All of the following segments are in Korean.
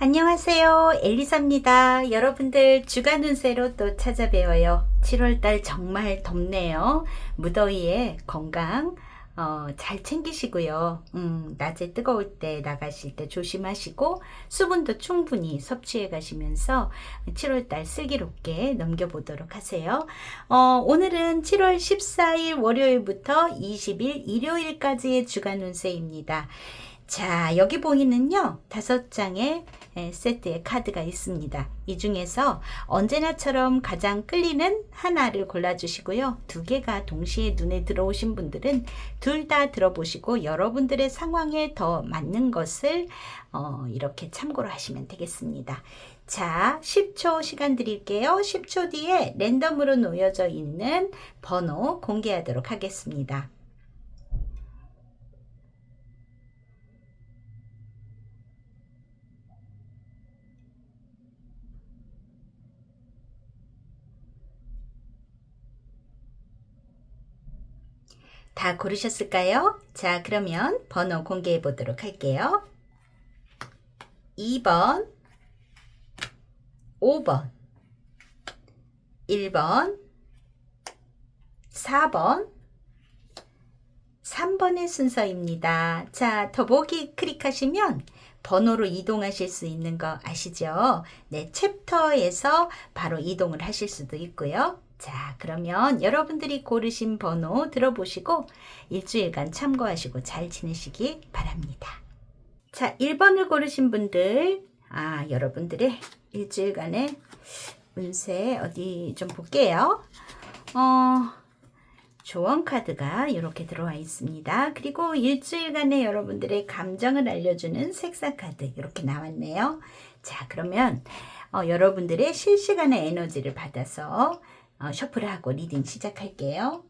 안녕하세요, 엘리사입니다. 여러분들 주간 운세로 또 찾아뵈어요. 7월달 정말 덥네요. 무더위에 건강 잘 챙기시고요. 낮에 뜨거울 때 나가실 때 조심하시고 수분도 충분히 섭취해 가시면서 7월달 슬기롭게 넘겨보도록 하세요. 오늘은 7월 14일 월요일부터 20일 일요일까지의 주간 운세입니다. 자, 여기 보이는요 5장의 세트의 카드가 있습니다. 이 중에서 언제나처럼 가장 끌리는 하나를 골라주시고요. 2개가 동시에 눈에 들어오신 분들은 둘 다 들어보시고 여러분들의 상황에 더 맞는 것을 이렇게 참고로 하시면 되겠습니다. 자, 10초 시간 드릴게요. 10초 뒤에 랜덤으로 놓여져 있는 번호 공개하도록 하겠습니다. 다 고르셨을까요? 자, 그러면 번호 공개해 보도록 할게요. 2번, 5번, 1번, 4번, 3번의 순서입니다. 자, 더보기 클릭하시면 번호로 이동하실 수 있는 거 아시죠? 네, 챕터에서 바로 이동을 하실 수도 있고요. 자, 그러면 여러분들이 고르신 번호 들어보시고 일주일간 참고하시고 잘 지내시기 바랍니다. 자, 1번을 고르신 분들, 여러분들의 일주일간의 운세 어디 좀 볼게요. 조언 카드가 이렇게 들어와 있습니다. 그리고 일주일간의 여러분들의 감정을 알려주는 색상 카드 이렇게 나왔네요. 자, 그러면 여러분들의 실시간의 에너지를 받아서 셔플을 하고 리딩 시작할게요.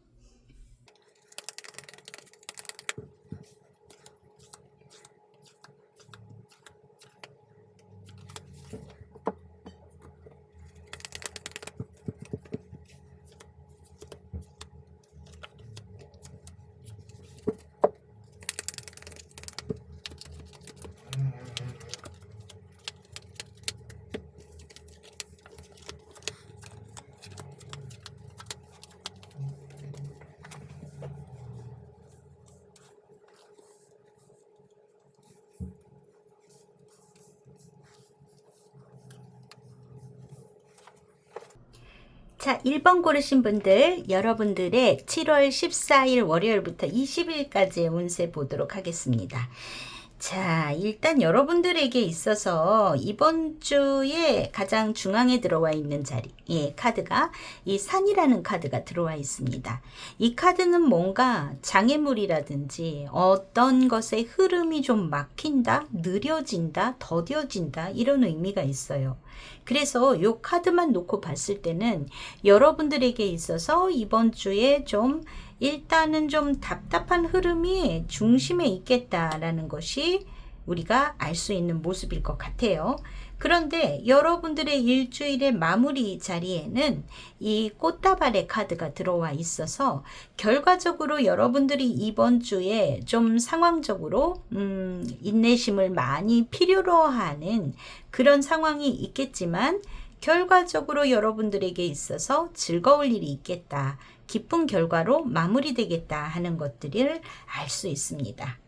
자, 1번 고르신 분들, 여러분들의 7월 14일 월요일부터 20일까지의 운세 보도록 하겠습니다. 자, 일단 여러분들에게 있어서 이번 주에 가장 중앙에 들어와 있는 카드가 이 산이라는 카드가 들어와 있습니다. 이 카드는 뭔가 장애물이라든지 어떤 것의 흐름이 좀 막힌다, 느려진다, 더뎌진다 이런 의미가 있어요. 그래서 이 카드만 놓고 봤을 때는 여러분들에게 있어서 이번 주에 일단은 좀 답답한 흐름이 중심에 있겠다라는 것이 우리가 알 수 있는 모습일 것 같아요. 그런데 여러분들의 일주일의 마무리 자리에는 이 꽃다발의 카드가 들어와 있어서 결과적으로 여러분들이 이번 주에 좀 상황적으로 인내심을 많이 필요로 하는 그런 상황이 있겠지만 결과적으로 여러분들에게 있어서 즐거울 일이 있겠다. 기쁜 결과로 마무리되겠다 하는 것들을 알 수 있습니다.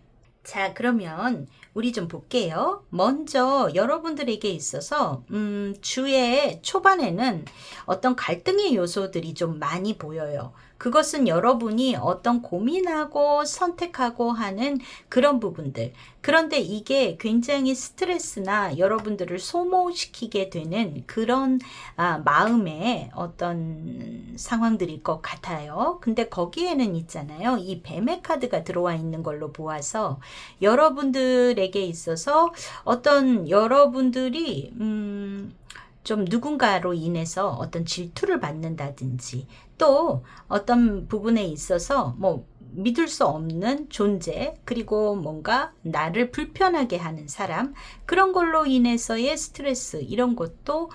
자, 그러면 우리 좀 볼게요. 먼저 여러분들에게 있어서 주의 초반에는 어떤 갈등의 요소들이 좀 많이 보여요. 그것은 여러분이 어떤 고민하고 선택하고 하는 그런 부분들. 그런데 이게 굉장히 스트레스나 여러분들을 소모시키게 되는 그런 마음의 어떤 상황들일 것 같아요. 근데 거기에는 있잖아요. 이 뱀의 카드가 들어와 있는 걸로 보아서 여러분들에게 있어서 어떤 여러분들이 좀 누군가로 인해서 어떤 질투를 받는다든지 또 어떤 부분에 있어서 뭐 믿을 수 없는 존재 그리고 뭔가 나를 불편하게 하는 사람 그런 걸로 인해서의 스트레스 이런 것도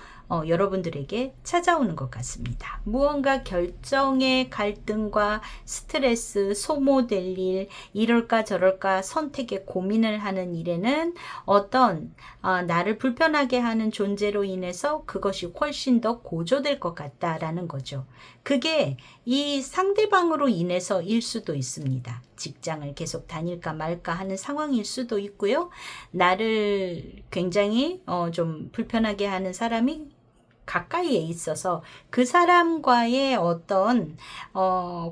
여러분들에게 찾아오는 것 같습니다. 무언가 결정의 갈등과 스트레스, 소모될 일, 이럴까 저럴까 선택에 고민을 하는 일에는 어떤 나를 불편하게 하는 존재로 인해서 그것이 훨씬 더 고조될 것 같다라는 거죠. 그게 이 상대방으로 인해서일 수도 있습니다. 직장을 계속 다닐까 말까 하는 상황일 수도 있고요. 나를 굉장히 좀 불편하게 하는 사람이 가까이에 있어서 그 사람과의 어떤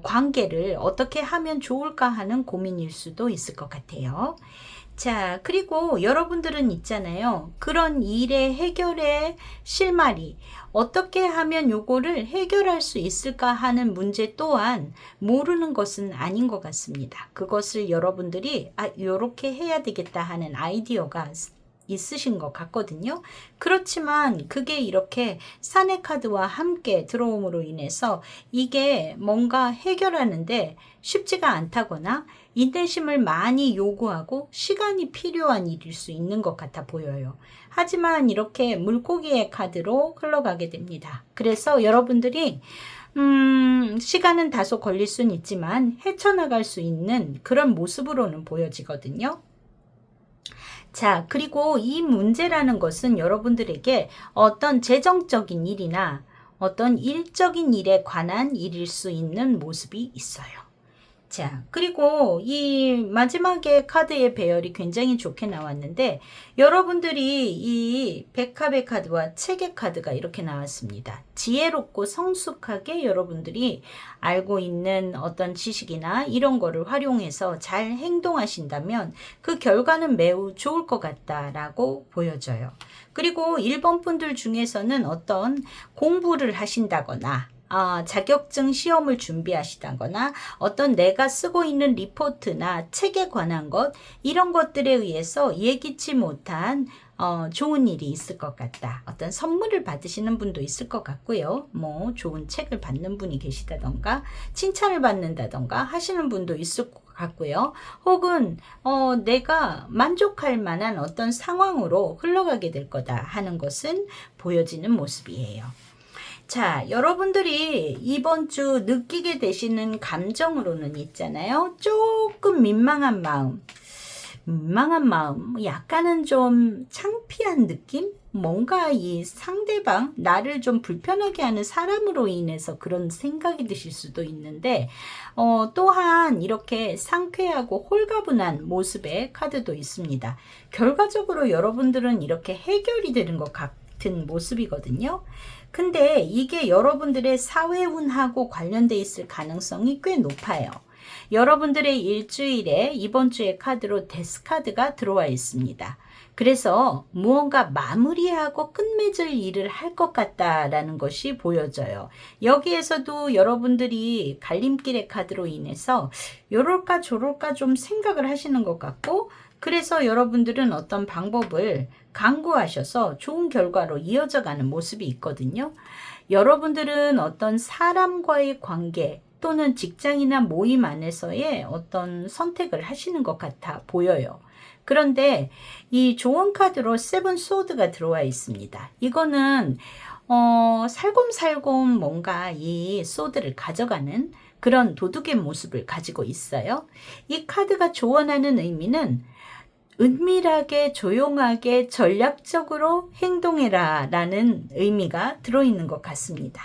관계를 어떻게 하면 좋을까 하는 고민일 수도 있을 것 같아요. 자, 그리고 여러분들은 있잖아요. 그런 일의 해결의 실마리, 어떻게 하면 요거를 해결할 수 있을까 하는 문제 또한 모르는 것은 아닌 것 같습니다. 그것을 여러분들이 요렇게 해야 되겠다 하는 아이디어가 있으신 것 같거든요. 그렇지만 그게 이렇게 사내 카드와 함께 들어옴으로 인해서 이게 뭔가 해결하는데 쉽지가 않다거나 인내심을 많이 요구하고 시간이 필요한 일일 수 있는 것 같아 보여요. 하지만 이렇게 물고기의 카드로 흘러가게 됩니다. 그래서 여러분들이 시간은 다소 걸릴 수는 있지만 헤쳐나갈 수 있는 그런 모습으로는 보여지거든요. 자, 그리고 이 문제라는 것은 여러분들에게 어떤 재정적인 일이나 어떤 일적인 일에 관한 일일 수 있는 모습이 있어요. 자, 그리고 이 마지막에 카드의 배열이 굉장히 좋게 나왔는데 여러분들이 이 백합의 카드와 책의 카드가 이렇게 나왔습니다. 지혜롭고 성숙하게 여러분들이 알고 있는 어떤 지식이나 이런 거를 활용해서 잘 행동하신다면 그 결과는 매우 좋을 것 같다라고 보여져요. 그리고 1번 분들 중에서는 어떤 공부를 하신다거나 자격증 시험을 준비하시다거나 어떤 내가 쓰고 있는 리포트나 책에 관한 것 이런 것들에 의해서 예기치 못한 좋은 일이 있을 것 같다. 어떤 선물을 받으시는 분도 있을 것 같고요. 뭐 좋은 책을 받는 분이 계시다던가 칭찬을 받는다던가 하시는 분도 있을 것 같고요. 혹은 내가 만족할 만한 어떤 상황으로 흘러가게 될 거다 하는 것은 보여지는 모습이에요. 자, 여러분들이 이번 주 느끼게 되시는 감정으로는 있잖아요. 조금 민망한 마음, 약간은 좀 창피한 느낌? 뭔가 이 상대방, 나를 좀 불편하게 하는 사람으로 인해서 그런 생각이 드실 수도 있는데, 또한 이렇게 상쾌하고 홀가분한 모습의 카드도 있습니다. 결과적으로 여러분들은 이렇게 해결이 되는 것 같은 모습이거든요. 근데 이게 여러분들의 사회운하고 관련돼 있을 가능성이 꽤 높아요. 여러분들의 일주일에 이번 주의 카드로 데스 카드가 들어와 있습니다. 그래서 무언가 마무리하고 끝맺을 일을 할 것 같다라는 것이 보여져요. 여기에서도 여러분들이 갈림길의 카드로 인해서 요럴까 저럴까 좀 생각을 하시는 것 같고 그래서 여러분들은 어떤 방법을 강구하셔서 좋은 결과로 이어져가는 모습이 있거든요. 여러분들은 어떤 사람과의 관계 또는 직장이나 모임 안에서의 어떤 선택을 하시는 것 같아 보여요. 그런데 이 좋은 카드로 세븐 소드가 들어와 있습니다. 이거는 살곰살곰 뭔가 이 소드를 가져가는 그런 도둑의 모습을 가지고 있어요. 이 카드가 조언하는 의미는 은밀하게 조용하게 전략적으로 행동해라 라는 의미가 들어있는 것 같습니다.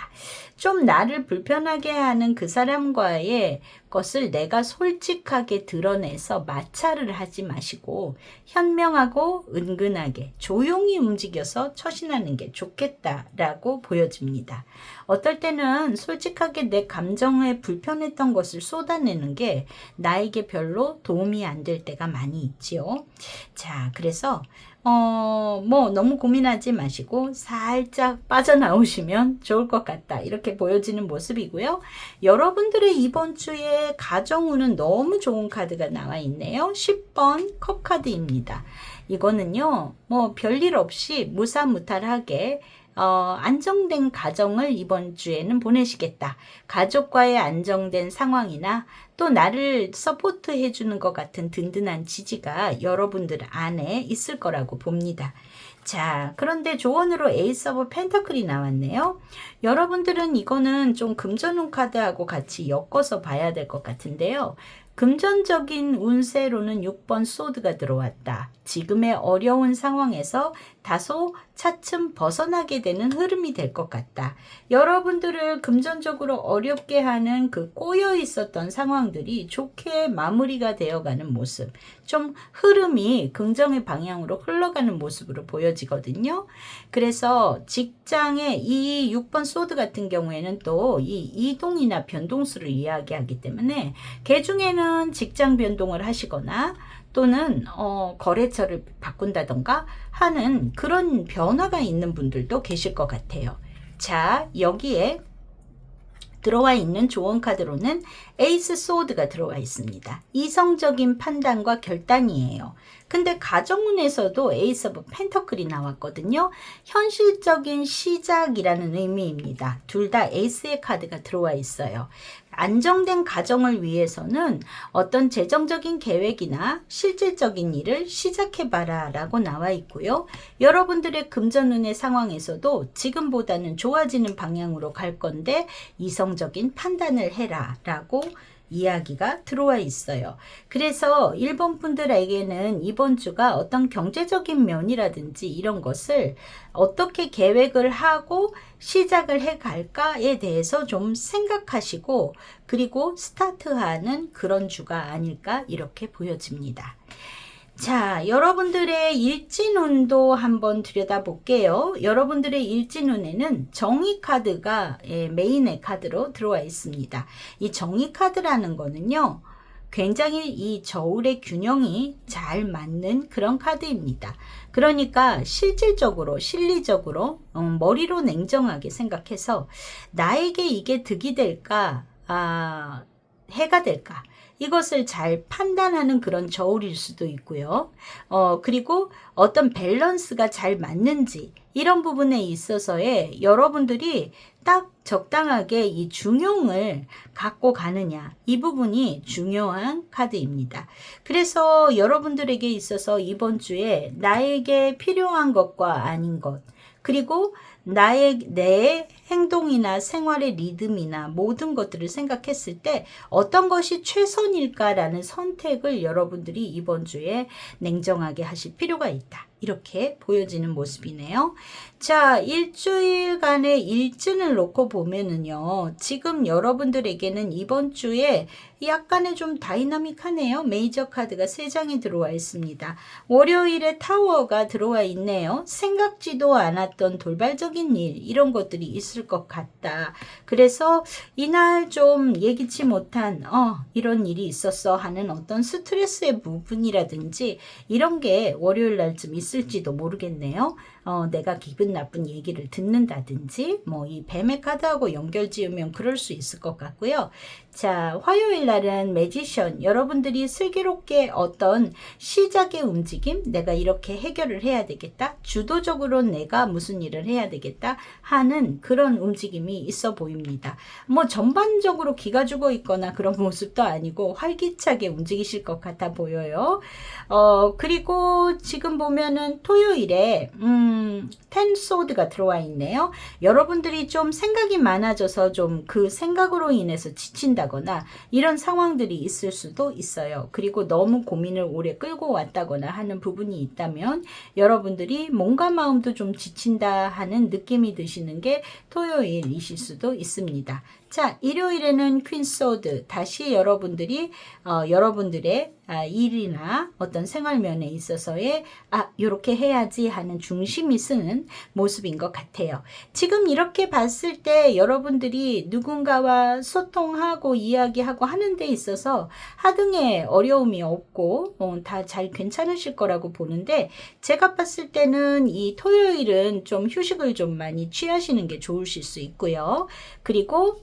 좀 나를 불편하게 하는 그 사람과의 것을 내가 솔직하게 드러내서 마찰을 하지 마시고 현명하고 은근하게 조용히 움직여서 처신하는 게 좋겠다라고 보여집니다. 어떨 때는 솔직하게 내 감정에 불편했던 것을 쏟아내는 게 나에게 별로 도움이 안 될 때가 많이 있지요. 자, 그래서 뭐 너무 고민하지 마시고 살짝 빠져나오시면 좋을 것 같다. 이렇게 보여지는 모습이고요. 여러분들의 이번 주에 가정운은 너무 좋은 카드가 나와 있네요. 10번 컵 카드입니다. 이거는요, 뭐 별일 없이 무사무탈하게 안정된 가정을 이번 주에는 보내시겠다. 가족과의 안정된 상황이나 또 나를 서포트 해주는 것 같은 든든한 지지가 여러분들 안에 있을 거라고 봅니다. 자, 그런데 조언으로 에이스 오브 펜터클이 나왔네요. 여러분들은 이거는 좀 금전운 카드하고 같이 엮어서 봐야 될 것 같은데요. 금전적인 운세로는 6번 소드가 들어왔다. 지금의 어려운 상황에서 다소 차츰 벗어나게 되는 흐름이 될 것 같다. 여러분들을 금전적으로 어렵게 하는 그 꼬여 있었던 상황들이 좋게 마무리가 되어가는 모습, 좀 흐름이 긍정의 방향으로 흘러가는 모습으로 보여지거든요. 그래서 직장의 이 6번 소드 같은 경우에는 또 이 이동이나 변동수를 이야기하기 때문에 개중에는 직장 변동을 하시거나 또는 거래처를 바꾼다던가 하는 그런 변화가 있는 분들도 계실 것 같아요. 자, 여기에 들어와 있는 조언 카드로는 에이스 소드가 들어와 있습니다. 이성적인 판단과 결단이에요. 근데 가정운에서도 에이스 오브 펜터클이 나왔거든요. 현실적인 시작이라는 의미입니다. 둘 다 에이스의 카드가 들어와 있어요. 안정된 가정을 위해서는 어떤 재정적인 계획이나 실질적인 일을 시작해봐라 라고 나와 있고요. 여러분들의 금전운의 상황에서도 지금보다는 좋아지는 방향으로 갈 건데 이성적인 판단을 해라 라고 이야기가 들어와 있어요. 그래서 1번 분들에게는 이번 주가 어떤 경제적인 면이라든지 이런 것을 어떻게 계획을 하고 시작을 해 갈까에 대해서 좀 생각하시고 그리고 스타트하는 그런 주가 아닐까 이렇게 보여집니다. 자, 여러분들의 일진운도 한번 들여다볼게요. 여러분들의 일진운에는 정의 카드가 메인의 카드로 들어와 있습니다. 이 정의 카드라는 거는요, 굉장히 이 저울의 균형이 잘 맞는 그런 카드입니다. 그러니까 실질적으로, 실리적으로, 머리로 냉정하게 생각해서 나에게 이게 득이 될까, 해가 될까, 이것을 잘 판단하는 그런 저울일 수도 있고요. 그리고 어떤 밸런스가 잘 맞는지 이런 부분에 있어서의 여러분들이 딱 적당하게 이 중용을 갖고 가느냐 이 부분이 중요한 카드입니다. 그래서 여러분들에게 있어서 이번 주에 나에게 필요한 것과 아닌 것 그리고 내 행동이나 생활의 리듬이나 모든 것들을 생각했을 때 어떤 것이 최선일까라는 선택을 여러분들이 이번 주에 냉정하게 하실 필요가 있다. 이렇게 보여지는 모습이네요. 자, 일주일간의 일진을 놓고 보면은요. 지금 여러분들에게는 이번 주에 약간의 좀 다이나믹하네요. 메이저 카드가 3장이 들어와 있습니다. 월요일에 타워가 들어와 있네요. 생각지도 않았던 돌발적인 일 이런 것들이 있을 것 같다. 그래서 이날 좀 예기치 못한 이런 일이 있었어 하는 어떤 스트레스의 부분이라든지 이런 게 월요일 날쯤 있을지도 모르겠네요. 내가 기분 나쁜 얘기를 듣는다든지 뭐 이 뱀의 카드하고 연결 지으면 그럴 수 있을 것 같고요. 자, 화요일 날은 매지션 여러분들이 슬기롭게 어떤 시작의 움직임 내가 이렇게 해결을 해야 되겠다 주도적으로 내가 무슨 일을 해야 되겠다 하는 그런 움직임이 있어 보입니다. 뭐 전반적으로 기가 죽어 있거나 그런 모습도 아니고 활기차게 움직이실 것 같아 보여요. 그리고 지금 보면은 토요일에 텐 소드가 들어와 있네요. 여러분들이 좀 생각이 많아져서 좀 그 생각으로 인해서 지친다거나 이런 상황들이 있을 수도 있어요. 그리고 너무 고민을 오래 끌고 왔다거나 하는 부분이 있다면 여러분들이 몸과 마음도 좀 지친다 하는 느낌이 드시는 게 토요일이실 수도 있습니다. 자, 일요일에는 퀸 소드. 다시 여러분들이 여러분들의 일이나 어떤 생활면에 있어서의 요렇게 해야지 하는 중심이 쓰는 모습인 것 같아요. 지금 이렇게 봤을 때 여러분들이 누군가와 소통하고 이야기하고 하는 데 있어서 하등의 어려움이 없고 다 잘 괜찮으실 거라고 보는데, 제가 봤을 때는 이 토요일은 좀 휴식을 좀 많이 취하시는 게 좋으실 수 있고요. 그리고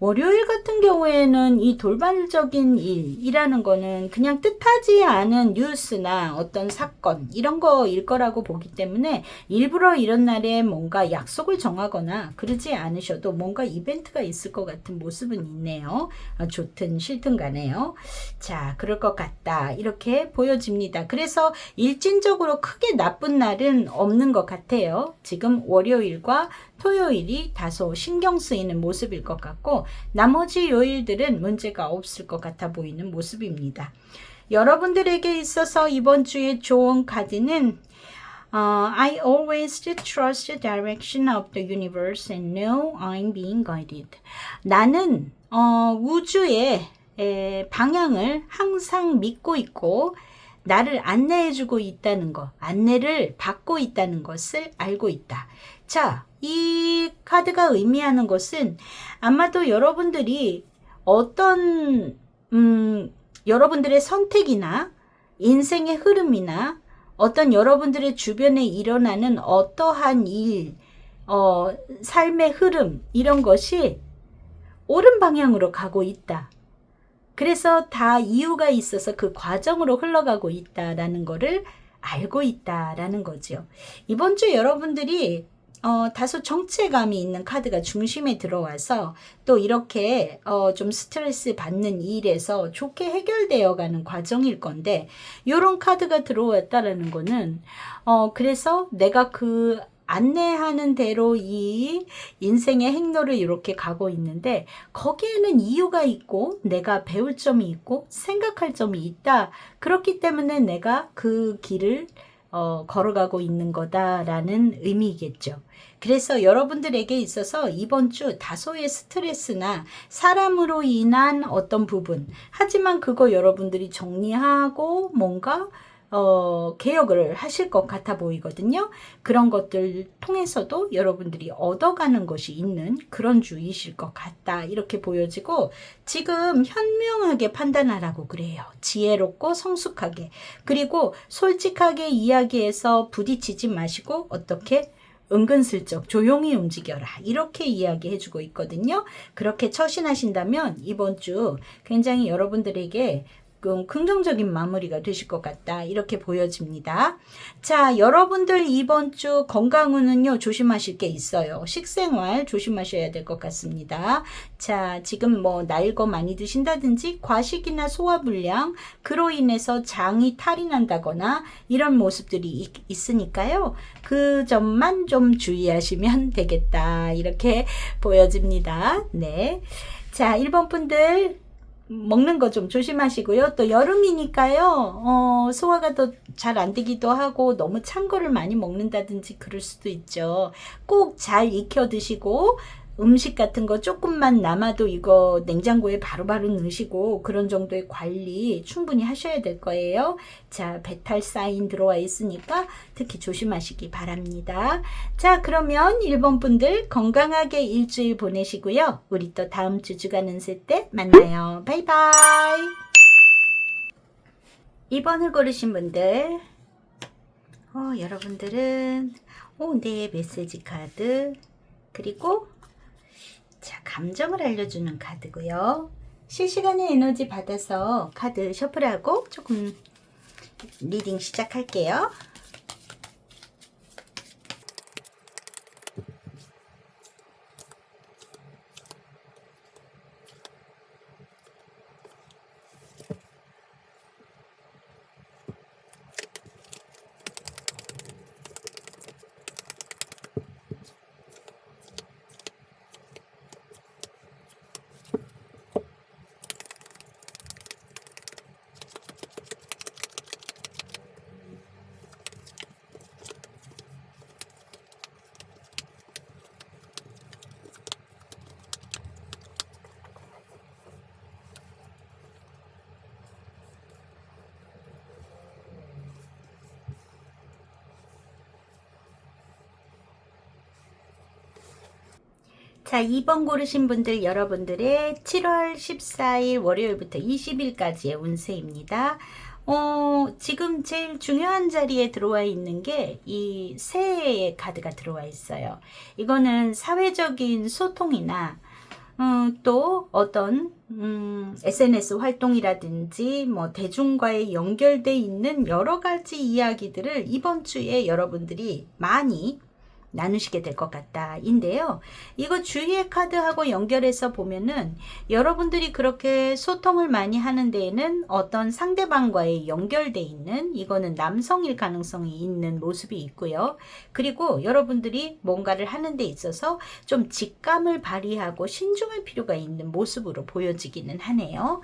월요일 같은 경우에는 이 돌발적인 일이라는 거는 그냥 뜻하지 않은 뉴스나 어떤 사건 이런 거일 거라고 보기 때문에 일부러 이런 날에 뭔가 약속을 정하거나 그러지 않으셔도 뭔가 이벤트가 있을 것 같은 모습은 있네요. 좋든 싫든 간에요. 자, 그럴 것 같다 이렇게 보여집니다. 그래서 일진적으로 크게 나쁜 날은 없는 것 같아요. 지금 월요일과 토요일이 다소 신경 쓰이는 모습일 것 같고, 나머지 요일들은 문제가 없을 것 같아 보이는 모습입니다. 여러분들에게 있어서 이번 주에 좋은 카드는 I always trust the direction of the universe and know I'm being guided. 나는 우주의 방향을 항상 믿고 있고 나를 안내해주고 있다는 것, 안내를 받고 있다는 것을 알고 있다. 자, 이 카드가 의미하는 것은 아마도 여러분들이 어떤 여러분들의 선택이나 인생의 흐름이나 어떤 여러분들의 주변에 일어나는 어떠한 일, 삶의 흐름 이런 것이 옳은 방향으로 가고 있다. 그래서 다 이유가 있어서 그 과정으로 흘러가고 있다라는 거를 알고 있다라는 거죠. 이번 주 여러분들이 다소 정체감이 있는 카드가 중심에 들어와서 또 이렇게 좀 스트레스 받는 일에서 좋게 해결되어 가는 과정일 건데, 이런 카드가 들어왔다라는 거는 그래서 내가 그 안내하는 대로 이 인생의 행로를 이렇게 가고 있는데 거기에는 이유가 있고 내가 배울 점이 있고 생각할 점이 있다. 그렇기 때문에 내가 그 길을 걸어가고 있는 거다라는 의미겠죠. 그래서 여러분들에게 있어서 이번 주 다소의 스트레스나 사람으로 인한 어떤 부분, 하지만 그거 여러분들이 정리하고 뭔가 개혁을 하실 것 같아 보이거든요. 그런 것들 통해서도 여러분들이 얻어가는 것이 있는 그런 주이실 것 같다 이렇게 보여지고, 지금 현명하게 판단하라고 그래요. 지혜롭고 성숙하게, 그리고 솔직하게 이야기해서 부딪히지 마시고 어떻게 은근슬쩍 조용히 움직여라 이렇게 이야기해주고 있거든요. 그렇게 처신하신다면 이번 주 굉장히 여러분들에게 긍정적인 마무리가 되실 것 같다 이렇게 보여집니다. 자, 여러분들 이번 주 건강운은요 조심하실 게 있어요. 식생활 조심하셔야 될 것 같습니다. 자, 지금 뭐 날 거 많이 드신다든지 과식이나 소화불량 그로 인해서 장이 탈이 난다거나 이런 모습들이 있으니까요. 그 점만 좀 주의하시면 되겠다 이렇게 보여집니다. 네. 자, 1번 분들 먹는 거 좀 조심하시고요. 또 여름이니까요. 소화가 더 잘 안 되기도 하고 너무 찬 거를 많이 먹는다든지 그럴 수도 있죠. 꼭 잘 익혀 드시고 음식 같은 거 조금만 남아도 이거 냉장고에 바로바로 넣으시고 그런 정도의 관리 충분히 하셔야 될 거예요. 자, 배탈 사인 들어와 있으니까 특히 조심하시기 바랍니다. 자, 그러면 1번 분들 건강하게 일주일 보내시고요. 우리 또 다음 주 주간 운세 때 만나요. 바이바이. 2번을 고르신 분들, 여러분들은 네, 메시지 카드, 그리고 자, 감정을 알려주는 카드고요. 실시간의 에너지 받아서 카드 셔플하고 조금 리딩 시작할게요. 자, 2번 고르신 분들 여러분들의 7월 14일 월요일부터 20일까지의 운세입니다. 지금 제일 중요한 자리에 들어와 있는 게 이 새해의 카드가 들어와 있어요. 이거는 사회적인 소통이나 또 어떤 SNS 활동이라든지 뭐 대중과의 연결돼 있는 여러 가지 이야기들을 이번 주에 여러분들이 많이 나누시게 될 것 같다 인데요. 이거 주위의 카드하고 연결해서 보면은 여러분들이 그렇게 소통을 많이 하는 데에는 어떤 상대방과의 연결돼 있는, 이거는 남성일 가능성이 있는 모습이 있고요. 그리고 여러분들이 뭔가를 하는 데 있어서 좀 직감을 발휘하고 신중할 필요가 있는 모습으로 보여지기는 하네요.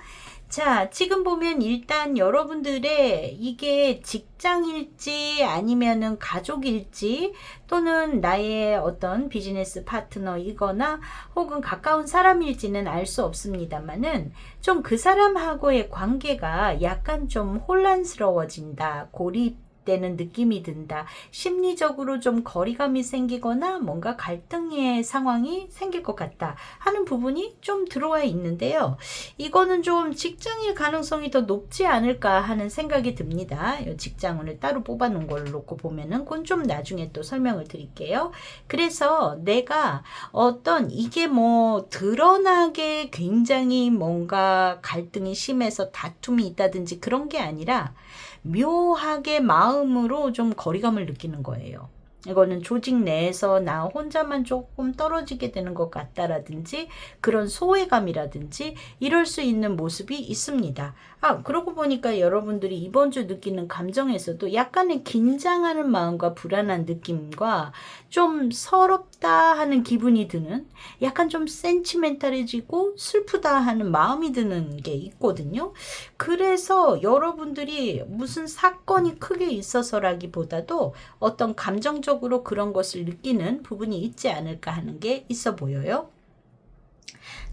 자, 지금 보면 일단 여러분들의 이게 직장일지 아니면은 가족일지 또는 나의 어떤 비즈니스 파트너이거나 혹은 가까운 사람일지는 알 수 없습니다만은 좀 그 사람하고의 관계가 약간 좀 혼란스러워진다, 고립되는 느낌이 든다, 심리적으로 좀 거리감이 생기거나 뭔가 갈등의 상황이 생길 것 같다 하는 부분이 좀 들어와 있는데요. 이거는 좀 직장일 가능성이 더 높지 않을까 하는 생각이 듭니다. 이 직장운을 따로 뽑아 놓은 걸 놓고 보면은 그건 좀 나중에 또 설명을 드릴게요. 그래서 내가 어떤 이게 뭐 드러나게 굉장히 뭔가 갈등이 심해서 다툼이 있다든지 그런 게 아니라 묘하게 마음으로 좀 거리감을 느끼는 거예요. 이거는 조직 내에서 나 혼자만 조금 떨어지게 되는 것 같다라든지 그런 소외감이라든지 이럴 수 있는 모습이 있습니다. 그러고 보니까 여러분들이 이번 주 느끼는 감정에서도 약간의 긴장하는 마음과 불안한 느낌과 좀 서럽다 하는 기분이 드는, 약간 좀 센치멘탈해지고 슬프다 하는 마음이 드는 게 있거든요. 그래서 여러분들이 무슨 사건이 크게 있어서라기보다도 어떤 감정적으로 그런 것을 느끼는 부분이 있지 않을까 하는 게 있어 보여요.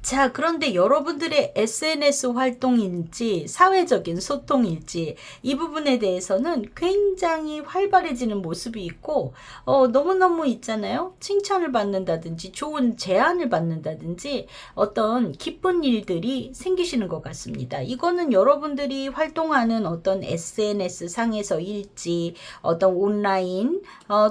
자, 그런데 여러분들의 SNS 활동인지 사회적인 소통일지 이 부분에 대해서는 굉장히 활발해지는 모습이 있고 너무너무 있잖아요. 칭찬을 받는다든지 좋은 제안을 받는다든지 어떤 기쁜 일들이 생기시는 것 같습니다. 이거는 여러분들이 활동하는 어떤 SNS 상에서일지 어떤 온라인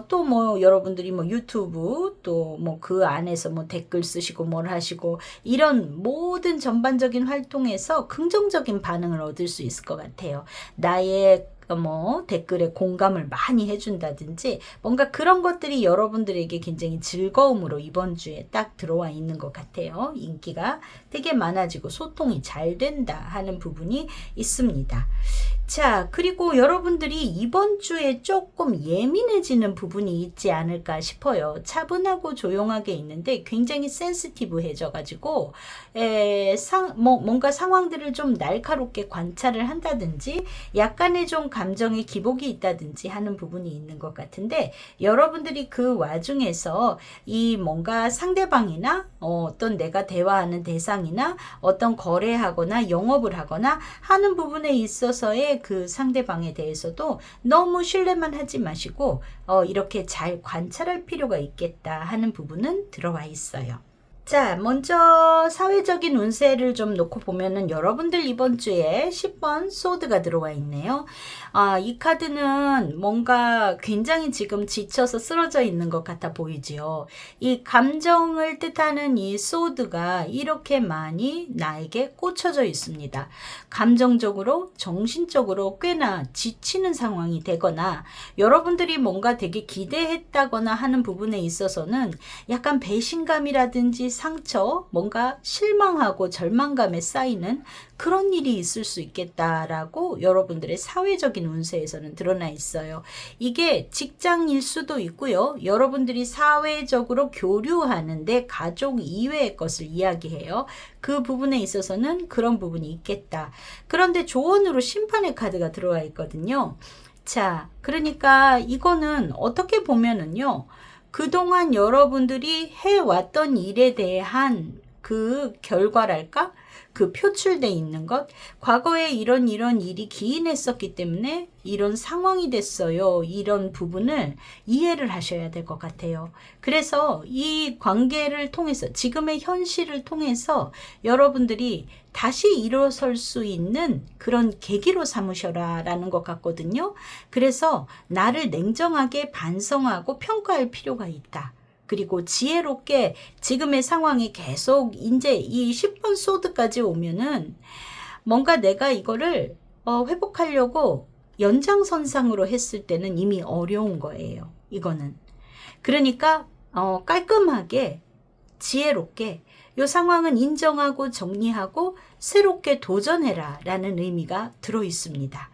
또 뭐 여러분들이 뭐 유튜브 또 뭐 그 안에서 뭐 댓글 쓰시고 뭘 하시고 이런 모든 전반적인 활동에서 긍정적인 반응을 얻을 수 있을 것 같아요. 나의 뭐 댓글에 공감을 많이 해준다든지 뭔가 그런 것들이 여러분들에게 굉장히 즐거움으로 이번 주에 딱 들어와 있는 것 같아요. 인기가 되게 많아지고 소통이 잘 된다 하는 부분이 있습니다. 자, 그리고 여러분들이 이번 주에 조금 예민해지는 부분이 있지 않을까 싶어요. 차분하고 조용하게 있는데 굉장히 센시티브해져 가지고 뭔가 상황들을 좀 날카롭게 관찰을 한다든지 약간의 좀 감정의 기복이 있다든지 하는 부분이 있는 것 같은데, 여러분들이 그 와중에서 이 뭔가 상대방이나 어떤 내가 대화하는 대상이나 어떤 거래하거나 영업을 하거나 하는 부분에 있어서의 그 상대방에 대해서도 너무 신뢰만 하지 마시고 이렇게 잘 관찰할 필요가 있겠다 하는 부분은 들어와 있어요. 자, 먼저 사회적인 운세를 좀 놓고 보면은 여러분들 이번 주에 10번 소드가 들어와 있네요. 이 카드는 뭔가 굉장히 지금 지쳐서 쓰러져 있는 것 같아 보이지요. 이 감정을 뜻하는 이 소드가 이렇게 많이 나에게 꽂혀져 있습니다. 감정적으로, 정신적으로 꽤나 지치는 상황이 되거나 여러분들이 뭔가 되게 기대했다거나 하는 부분에 있어서는 약간 배신감이라든지 상처, 뭔가 실망하고 절망감에 쌓이는 그런 일이 있을 수 있겠다라고 여러분들의 사회적인 운세에서는 드러나 있어요. 이게 직장일 수도 있고요. 여러분들이 사회적으로 교류하는데 가족 이외의 것을 이야기해요. 그 부분에 있어서는 그런 부분이 있겠다. 그런데 조언으로 심판의 카드가 들어와 있거든요. 자, 그러니까 이거는 어떻게 보면은요. 그동안 여러분들이 해왔던 일에 대한 그 결과랄까? 그 표출돼 있는 것, 과거에 이런 일이 기인했었기 때문에 이런 상황이 됐어요. 이런 부분을 이해를 하셔야 될 것 같아요. 그래서 이 관계를 통해서, 지금의 현실을 통해서 여러분들이 다시 일어설 수 있는 그런 계기로 삼으셔라 라는 것 같거든요. 그래서 나를 냉정하게 반성하고 평가할 필요가 있다. 그리고 지혜롭게 지금의 상황이 계속 이제 이 10번 소드까지 오면은 뭔가 내가 이거를 회복하려고 연장선상으로 했을 때는 이미 어려운 거예요. 이거는. 그러니까 깔끔하게 지혜롭게 이 상황은 인정하고 정리하고 새롭게 도전해라 라는 의미가 들어 있습니다.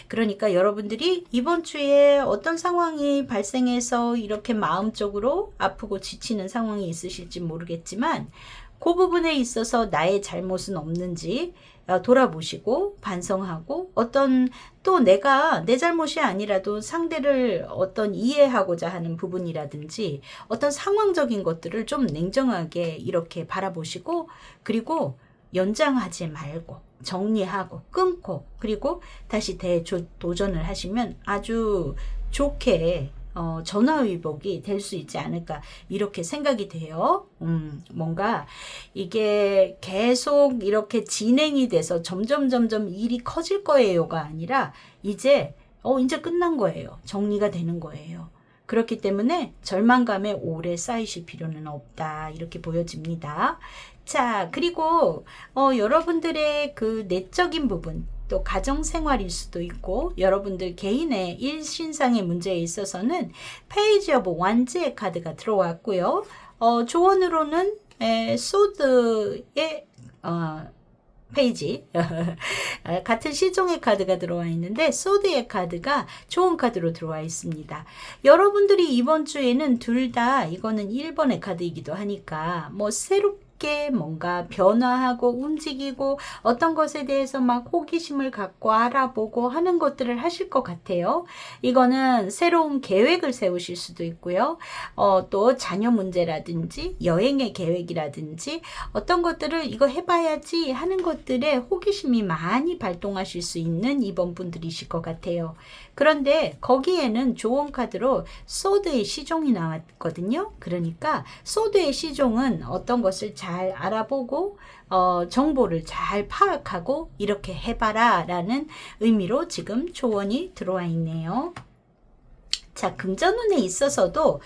그러니까 여러분들이 이번 주에 어떤 상황이 발생해서 이렇게 마음적으로 아프고 지치는 상황이 있으실지 모르겠지만 그 부분에 있어서 나의 잘못은 없는지 돌아보시고 반성하고 어떤 또 내가 내 잘못이 아니라도 상대를 어떤 이해하고자 하는 부분이라든지 어떤 상황적인 것들을 좀 냉정하게 이렇게 바라보시고 그리고 연장하지 말고 정리하고 끊고 그리고 다시 대도전을 하시면 아주 좋게 전화위복이 될 수 있지 않을까 이렇게 생각이 돼요. 뭔가 이게 계속 이렇게 진행이 돼서 점점 일이 커질 거예요가 아니라 이제 끝난 거예요. 정리가 되는 거예요. 그렇기 때문에 절망감에 오래 쌓이실 필요는 없다 이렇게 보여집니다. 자, 그리고 여러분들의 그 내적인 부분 또 가정생활일 수도 있고 여러분들 개인의 일신상의 문제에 있어서는 페이지 오브 완즈의 카드가 들어왔고요. 조언으로는 소드의 페이지 같은 시종의 카드가 들어와 있는데 소드의 카드가 좋은 카드로 들어와 있습니다. 여러분들이 이번 주에는 둘 다 이거는 1번의 카드이기도 하니까 뭐 새롭게 뭔가 변화하고 움직이고 어떤 것에 대해서 막 호기심을 갖고 알아보고 하는 것들을 하실 것 같아요. 이거는 새로운 계획을 세우실 수도 있고요. 또 자녀 문제라든지 여행의 계획이라든지 어떤 것들을 이거 해봐야지 하는 것들에 호기심이 많이 발동하실 수 있는 이번 분들이실 것 같아요. 그런데 거기에는 좋은 카드로 소드의 시종이 나왔거든요. 그러니까 소드의 시종은 어떤 것을 잘 알아보고 정보를 잘 파악하고 이렇게 해봐라 라는 의미로 지금 조언이 들어와 있네요. 자, 금전운에 있어서도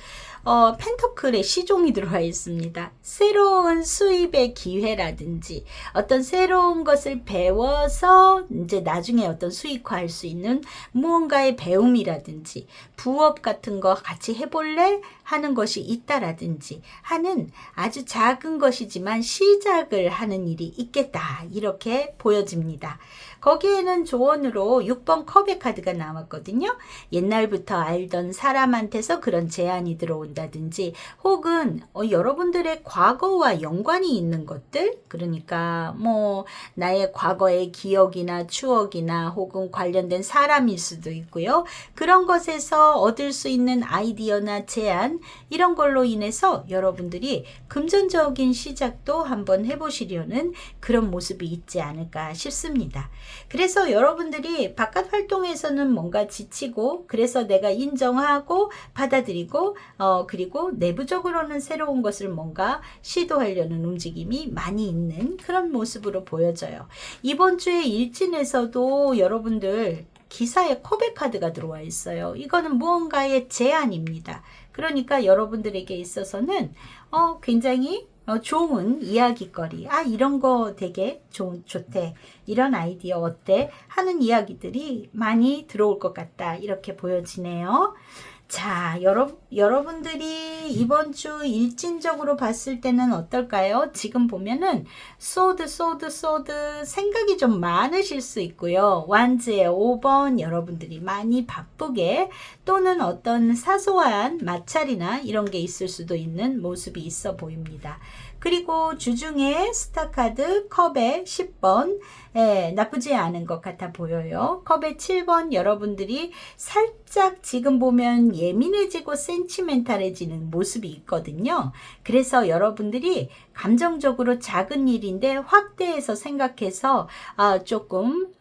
펜터클의 시종이 들어와 있습니다. 새로운 수입의 기회라든지 어떤 새로운 것을 배워서 이제 나중에 어떤 수익화할 수 있는 무언가의 배움이라든지 부업 같은 거 같이 해볼래? 하는 것이 있다라든지 하는 아주 작은 것이지만 시작을 하는 일이 있겠다 이렇게 보여집니다. 거기에는 조언으로 6번 컵의 카드가 나왔거든요. 옛날부터 알던 사람한테서 그런 제안이 들어온다든지 혹은 여러분들의 과거와 연관이 있는 것들 그러니까 뭐 나의 과거의 기억이나 추억이나 혹은 관련된 사람일 수도 있고요. 그런 것에서 얻을 수 있는 아이디어나 제안 이런 걸로 인해서 여러분들이 금전적인 시작도 한번 해보시려는 그런 모습이 있지 않을까 싶습니다. 그래서 여러분들이 바깥 활동에서는 뭔가 지치고 그래서 내가 인정하고 받아들이고 그리고 내부적으로는 새로운 것을 뭔가 시도하려는 움직임이 많이 있는 그런 모습으로 보여져요. 이번 주에 일진에서도 여러분들 기사의 컵의 카드가 들어와 있어요. 이거는 무언가의 제안입니다. 그러니까 여러분들에게 있어서는 굉장히 좋은 이야기거리 이런 거 되게 좋대 이런 아이디어 어때 하는 이야기들이 많이 들어올 것 같다 이렇게 보여지네요. 자, 여러분들이 이번 주 일진적으로 봤을 때는 어떨까요? 지금 보면은 소드 생각이 좀 많으실 수 있고요. 완즈의 5번 여러분들이 많이 바쁘게 또는 어떤 사소한 마찰이나 이런 게 있을 수도 있는 모습이 있어 보입니다. 그리고 주중에 스타카드 컵의 10번 예, 나쁘지 않은 것 같아 보여요. 컵의 7번 여러분들이 살짝 지금 보면 예민해지고 센치멘탈해지는 모습이 있거든요. 그래서 여러분들이 감정적으로 작은 일인데 확대해서 생각해서 조금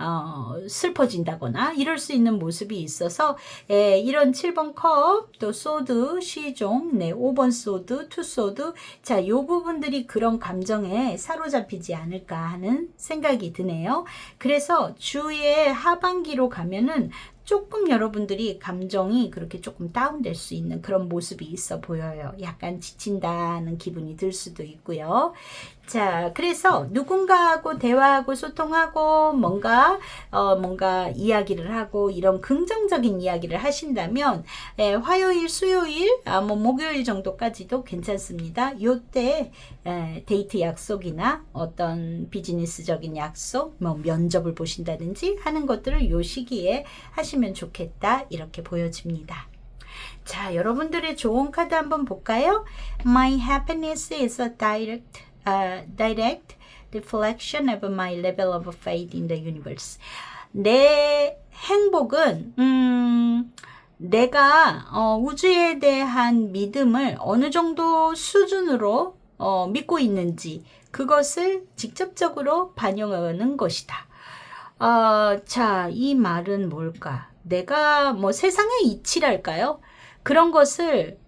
슬퍼진다거나 이럴 수 있는 모습이 있어서 이런 7번 컵, 또 소드, 시종, 네, 5번 소드, 투소드, 자, 요 부분들이 그런 감정에 사로잡히지 않을까 하는 생각이 드네요. 그래서 주의 하반기로 가면은 조금 여러분들이 감정이 그렇게 조금 다운될 수 있는 그런 모습이 있어 보여요. 약간 지친다는 기분이 들 수도 있고요. 자, 그래서 누군가하고 대화하고 소통하고 뭔가 이야기를 하고 이런 긍정적인 이야기를 하신다면 화요일, 수요일, 뭐 목요일 정도까지도 괜찮습니다. 요때 데이트 약속이나 어떤 비즈니스적인 약속, 뭐 면접을 보신다든지 하는 것들을 요 시기에 하시면 좋겠다 이렇게 보여집니다. 자, 여러분들의 좋은 카드 한번 볼까요? My happiness is a direct reflection of my level of faith in the universe. 내 행복은 내가 우주에 대한 믿음을 어느 정도 수준으로 믿고 있는지 그것을 직접적으로 반영하는 것이다. 자, 이 말은 뭘까? 내가 뭐 세상의 이치랄까요? 그런 것을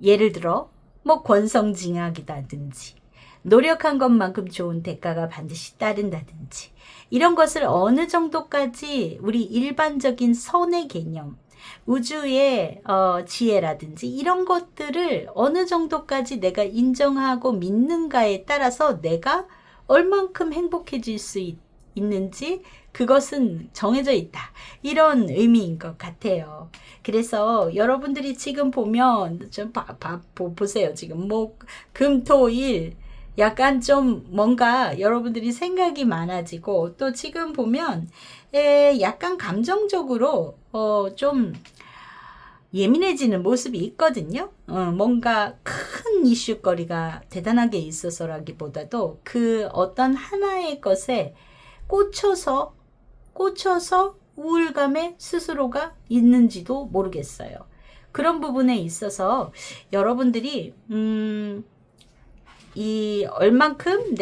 예를 들어 뭐 권성징악이라든지 노력한 것만큼 좋은 대가가 반드시 따른다든지 이런 것을 어느 정도까지 우리 일반적인 선의 개념, 우주의 지혜라든지 이런 것들을 어느 정도까지 내가 인정하고 믿는가에 따라서 내가 얼만큼 행복해질 수 있는지 그것은 정해져 있다. 이런 의미인 것 같아요. 그래서 여러분들이 지금 보면 좀 보세요. 지금 금, 토, 일 약간 좀 뭔가 여러분들이 생각이 많아지고 또 지금 보면 약간 감정적으로 좀 예민해지는 모습이 있거든요. 뭔가 큰 이슈거리가 대단하게 있어서라기보다도 그 어떤 하나의 것에 꽂혀서 우울감에 스스로가 있는지도 모르겠어요. 그런 부분에 있어서 여러분들이 이 얼만큼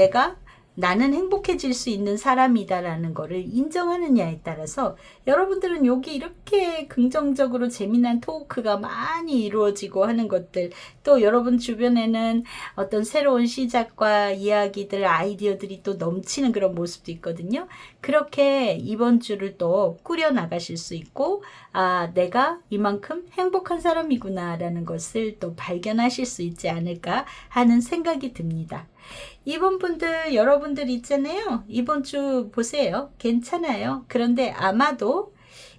나는 행복해질 수 있는 사람이다라는 거를 인정하느냐에 따라서 여러분들은 여기 이렇게 긍정적으로 재미난 토크가 많이 이루어지고 하는 것들 또 여러분 주변에는 어떤 새로운 시작과 이야기들 아이디어들이 또 넘치는 그런 모습도 있거든요. 그렇게 이번 주를 또 꾸려나가실 수 있고 내가 이만큼 행복한 사람이구나 라는 것을 또 발견하실 수 있지 않을까 하는 생각이 듭니다. 이번 분들 여러분들 있잖아요. 이번 주 보세요. 괜찮아요. 그런데 아마도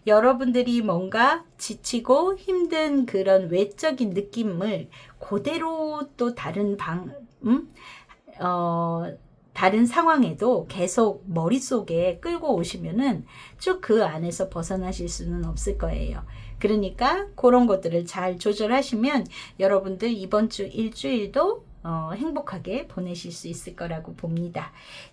여러분들이 뭔가 지치고 힘든 그런 외적인 느낌을 그대로 또 다른 상황에도 계속 머릿속에 끌고 오시면은 쭉 그 안에서 벗어나실 수는 없을 거예요. 그러니까 그런 것들을 잘 조절하시면 여러분들 이번 주 일주일도 행복하게 보내실 수 있을 거라고 봅니다.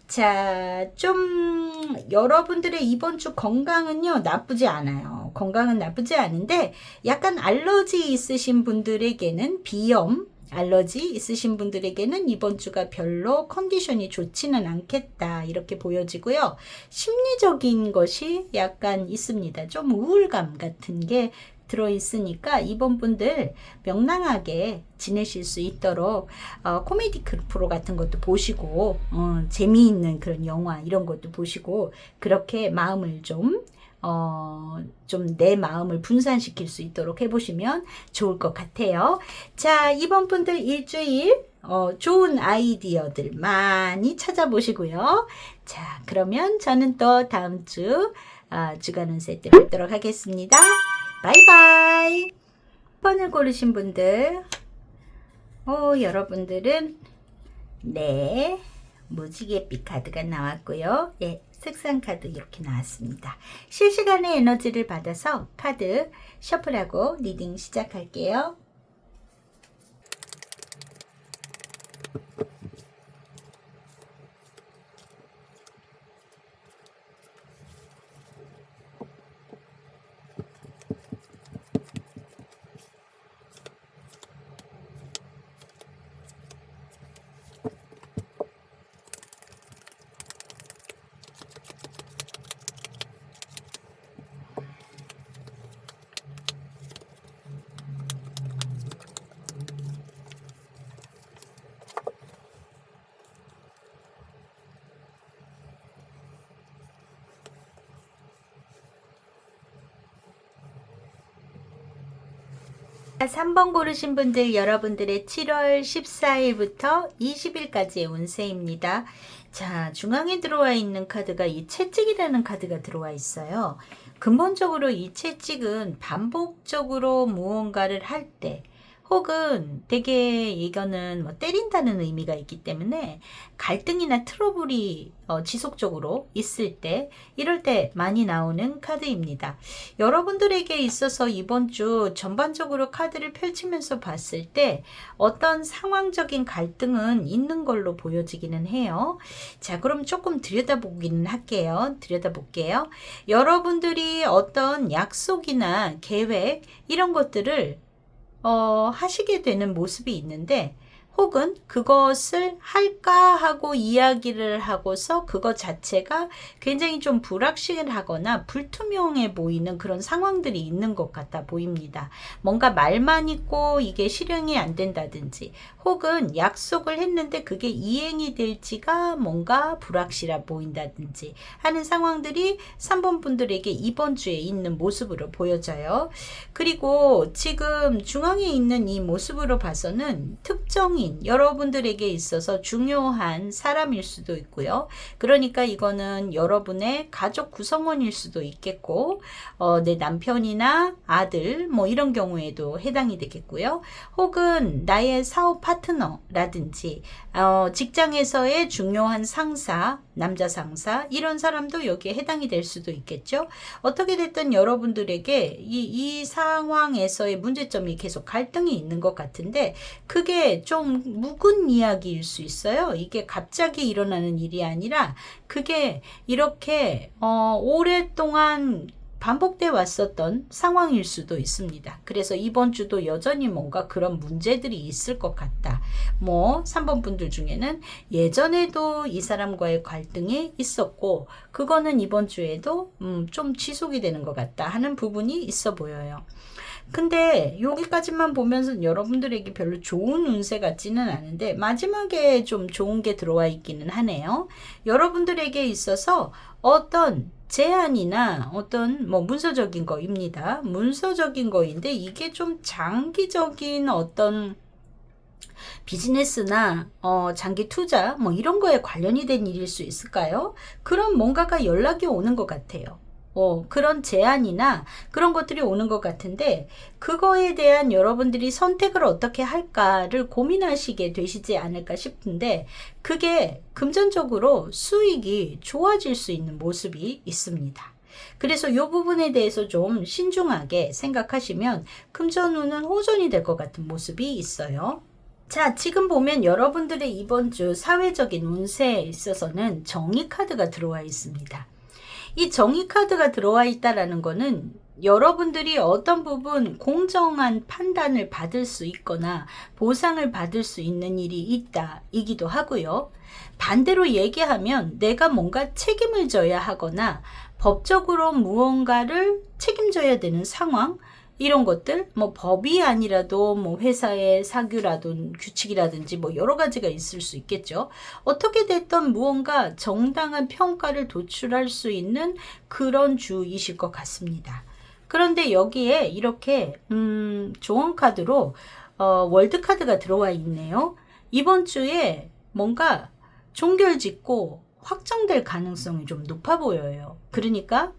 자, 좀 여러분들의 이번 주 건강은요 나쁘지 않아요. 건강은 나쁘지 않은데 약간 알러지 있으신 분들에게는 비염 알러지 있으신 분들에게는 이번 주가 별로 컨디션이 좋지는 않겠다 이렇게 보여지고요. 심리적인 것이 약간 있습니다. 좀 우울감 같은 게 들어있으니까 이번 분들 명랑하게 지내실 수 있도록 코미디 프로 같은 것도 보시고 재미있는 그런 영화 이런 것도 보시고 그렇게 마음을 좀 내 마음을 분산시킬 수 있도록 해보시면 좋을 것 같아요. 자, 이번 분들 일주일 좋은 아이디어들 많이 찾아보시고요. 자, 그러면 저는 또 다음 주 주간 운세 때 뵙도록 하겠습니다. 바이바이. 1번을 고르신 분들 여러분들은 네 무지개빛 카드가 나왔고요. 예, 색상 카드 이렇게 나왔습니다. 실시간의 에너지를 받아서 카드 셔플하고 리딩 시작할게요. 3번 고르신 분들 여러분들의 7월 14일부터 20일까지의 운세입니다. 자, 중앙에 들어와 있는 카드가 이 채찍이라는 카드가 들어와 있어요. 근본적으로 이 채찍은 반복적으로 무언가를 할 때 혹은 되게 이거는 뭐 때린다는 의미가 있기 때문에 갈등이나 트러블이 지속적으로 있을 때 이럴 때 많이 나오는 카드입니다. 여러분들에게 있어서 이번 주 전반적으로 카드를 펼치면서 봤을 때 어떤 상황적인 갈등은 있는 걸로 보여지기는 해요. 자, 그럼 조금 들여다보기는 할게요. 들여다볼게요. 여러분들이 어떤 약속이나 계획 이런 것들을 하시게 되는 모습이 있는데 혹은 그것을 할까 하고 이야기를 하고서 그것 자체가 굉장히 좀 불확실하거나 불투명해 보이는 그런 상황들이 있는 것 같아 보입니다. 뭔가 말만 있고 이게 실행이 안 된다든지 혹은 약속을 했는데 그게 이행이 될지가 뭔가 불확실해 보인다든지 하는 상황들이 3번 분들에게 이번 주에 있는 모습으로 보여져요. 그리고 지금 중앙에 있는 이 모습으로 봐서는 특정인 여러분들에게 있어서 중요한 사람일 수도 있고요. 그러니까 이거는 여러분의 가족 구성원일 수도 있겠고 내 남편이나 아들 뭐 이런 경우에도 해당이 되겠고요. 혹은 나의 사업 파트너라든지 직장에서의 중요한 상사, 남자 상사 이런 사람도 여기에 해당이 될 수도 있겠죠. 어떻게 됐든 여러분들에게 이 상황에서의 문제점이 계속 갈등이 있는 것 같은데 그게 좀 묵은 이야기일 수 있어요. 이게 갑자기 일어나는 일이 아니라 그게 이렇게 오랫동안 반복돼 왔었던 상황일 수도 있습니다. 그래서 이번 주도 여전히 뭔가 그런 문제들이 있을 것 같다. 뭐 3번 분들 중에는 예전에도 이 사람과의 갈등이 있었고 그거는 이번 주에도 좀 지속이 되는 것 같다 하는 부분이 있어 보여요. 근데 여기까지만 보면서 여러분들에게 별로 좋은 운세 같지는 않은데 마지막에 좀 좋은 게 들어와 있기는 하네요. 여러분들에게 있어서 어떤 제안이나 어떤 뭐 문서적인 거입니다. 문서적인 거인데 이게 좀 장기적인 어떤 비즈니스나 장기 투자 뭐 이런 거에 관련이 된 일일 수 있을까요? 그런 뭔가가 연락이 오는 것 같아요. 그런 제안이나 그런 것들이 오는 것 같은데 그거에 대한 여러분들이 선택을 어떻게 할까를 고민하시게 되시지 않을까 싶은데 그게 금전적으로 수익이 좋아질 수 있는 모습이 있습니다. 그래서 이 부분에 대해서 좀 신중하게 생각하시면 금전운은 호전이 될 것 같은 모습이 있어요. 자, 지금 보면 여러분들의 이번 주 사회적인 운세에 있어서는 정의 카드가 들어와 있습니다. 이 정의 카드가 들어와 있다라는 거는 여러분들이 어떤 부분 공정한 판단을 받을 수 있거나 보상을 받을 수 있는 일이 있다 이기도 하고요. 반대로 얘기하면 내가 뭔가 책임을 져야 하거나 법적으로 무언가를 책임져야 되는 상황 이런 것들 뭐 법이 아니라도 뭐 회사의 사규라든 규칙이라든지 뭐 여러 가지가 있을 수 있겠죠. 어떻게 됐든 무언가 정당한 평가를 도출할 수 있는 그런 주이실 것 같습니다. 그런데 여기에 이렇게 조언 카드로 월드 카드가 들어와 있네요. 이번 주에 뭔가 종결짓고 확정될 가능성이 좀 높아 보여요. 그러니까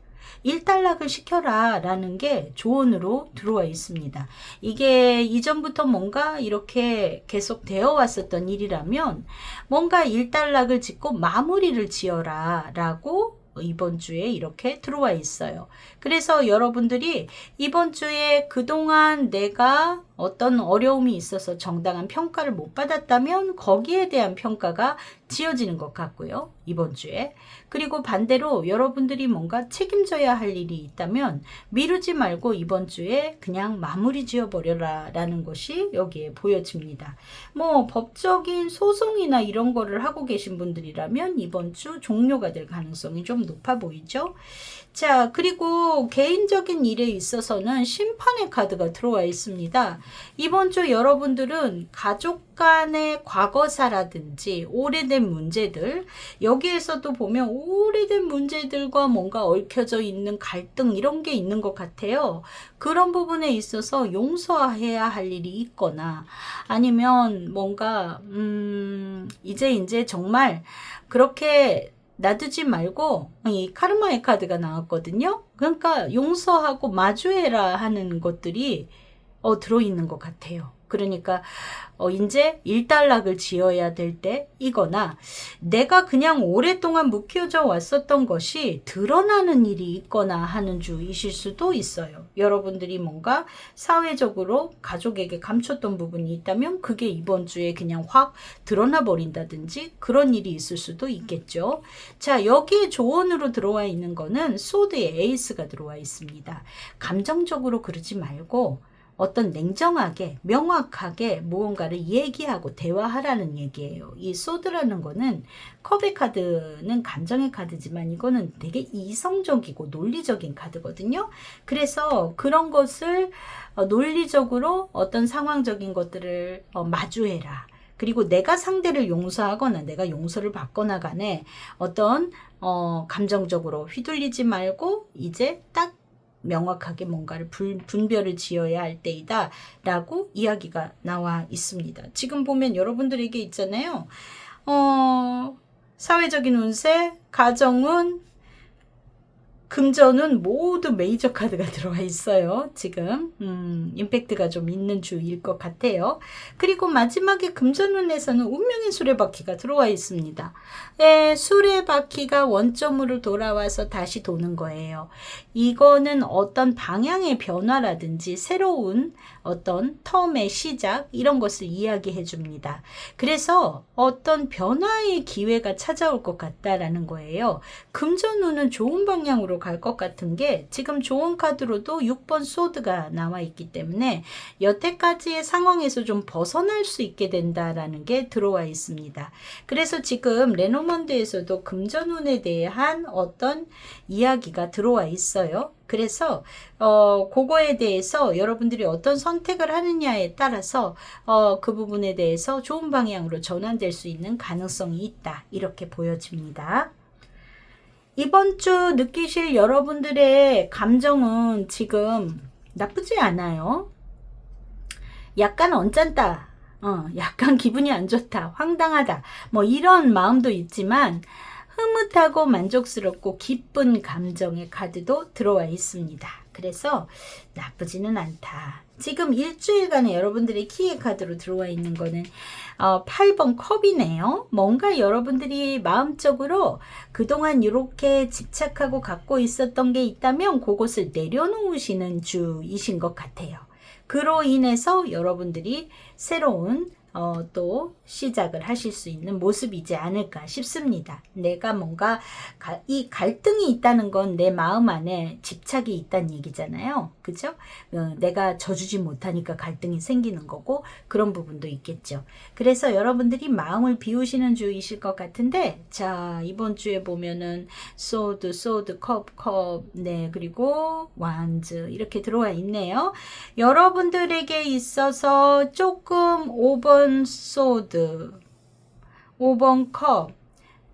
일단락을 시켜라 라는 게 조언으로 들어와 있습니다. 이게 이전부터 뭔가 이렇게 계속 되어 왔었던 일이라면 뭔가 일단락을 짓고 마무리를 지어라 라고 이번 주에 이렇게 들어와 있어요. 그래서 여러분들이 이번 주에 그동안 내가 어떤 어려움이 있어서 정당한 평가를 못 받았다면 거기에 대한 평가가 지어지는 것 같고요. 이번 주에. 그리고 반대로 여러분들이 뭔가 책임져야 할 일이 있다면 미루지 말고 이번 주에 그냥 마무리 지어버려라 라는 것이 여기에 보여집니다. 뭐 법적인 소송이나 이런 거를 하고 계신 분들이라면 이번 주 종료가 될 가능성이 좀 높아 보이죠. 자, 그리고 개인적인 일에 있어서는 심판의 카드가 들어와 있습니다. 이번 주 여러분들은 가족 간의 과거사라든지 오래된 오래된 문제들, 여기에서도 보면 오래된 문제들과 뭔가 얽혀져 있는 갈등 이런 게 있는 것 같아요. 그런 부분에 있어서 용서해야 할 일이 있거나 아니면 뭔가 이제 정말 그렇게 놔두지 말고, 이 카르마의 카드가 나왔거든요. 그러니까 용서하고 마주해라 하는 것들이 들어있는 것 같아요. 그러니까 이제 일단락을 지어야 될 때이거나 내가 그냥 오랫동안 묵혀져 왔었던 것이 드러나는 일이 있거나 하는 주이실 수도 있어요. 여러분들이 뭔가 사회적으로 가족에게 감췄던 부분이 있다면 그게 이번 주에 그냥 확 드러나 버린다든지 그런 일이 있을 수도 있겠죠. 자, 여기에 조언으로 들어와 있는 거는 소드의 에이스가 들어와 있습니다. 감정적으로 그러지 말고 어떤 냉정하게 명확하게 무언가를 얘기하고 대화하라는 얘기예요. 이 소드라는 거는 컵의 카드는 감정의 카드지만 이거는 되게 이성적이고 논리적인 카드거든요. 그래서 그런 것을 논리적으로 어떤 상황적인 것들을 마주해라. 그리고 내가 상대를 용서하거나 내가 용서를 받거나 간에 어떤 감정적으로 휘둘리지 말고 이제 딱 명확하게 뭔가를 분별을 지어야 할 때이다 라고 이야기가 나와 있습니다. 지금 보면 여러분들에게 있잖아요. 사회적인 운세, 가정운, 금전은 모두 메이저 카드가 들어와 있어요. 지금 임팩트가 좀 있는 주일 것 같아요. 그리고 마지막에 금전운에서는 운명의 수레바퀴가 들어와 있습니다. 수레바퀴가 원점으로 돌아와서 다시 도는 거예요. 이거는 어떤 방향의 변화라든지 새로운 어떤 텀의 시작 이런 것을 이야기해 줍니다. 그래서 어떤 변화의 기회가 찾아올 것 같다라는 거예요. 금전운은 좋은 방향으로 갈 것 같은 게 지금 좋은 카드로도 6번 소드가 나와 있기 때문에 여태까지의 상황에서 좀 벗어날 수 있게 된다라는 게 들어와 있습니다. 그래서 지금 레노먼드에서도 금전운에 대한 어떤 이야기가 들어와 있어요. 그래서 그거에 대해서 여러분들이 어떤 선택을 하느냐에 따라서 그 부분에 대해서 좋은 방향으로 전환될 수 있는 가능성이 있다. 이렇게 보여집니다. 이번 주 느끼실 여러분들의 감정은 지금 나쁘지 않아요. 약간 언짢다. 약간 기분이 안 좋다. 황당하다. 뭐 이런 마음도 있지만 흐뭇하고 만족스럽고 기쁜 감정의 카드도 들어와 있습니다. 그래서 나쁘지는 않다. 지금 일주일간의 여러분들의 키의 카드로 들어와 있는 거는 8번 컵이네요. 뭔가 여러분들이 마음적으로 그동안 이렇게 집착하고 갖고 있었던 게 있다면 그것을 내려놓으시는 주이신 것 같아요. 그로 인해서 여러분들이 새로운 또 시작을 하실 수 있는 모습이지 않을까 싶습니다. 내가 뭔가 이 갈등이 있다는 건 내 마음 안에 집착이 있다는 얘기잖아요. 그죠? 내가 져주지 못하니까 갈등이 생기는 거고 그런 부분도 있겠죠. 그래서 여러분들이 마음을 비우시는 주이실 것 같은데 자 이번 주에 보면은 소드, 컵, 네 그리고 완즈 이렇게 들어와 있네요. 여러분들에게 있어서 조금 5번 소드, 5번 컵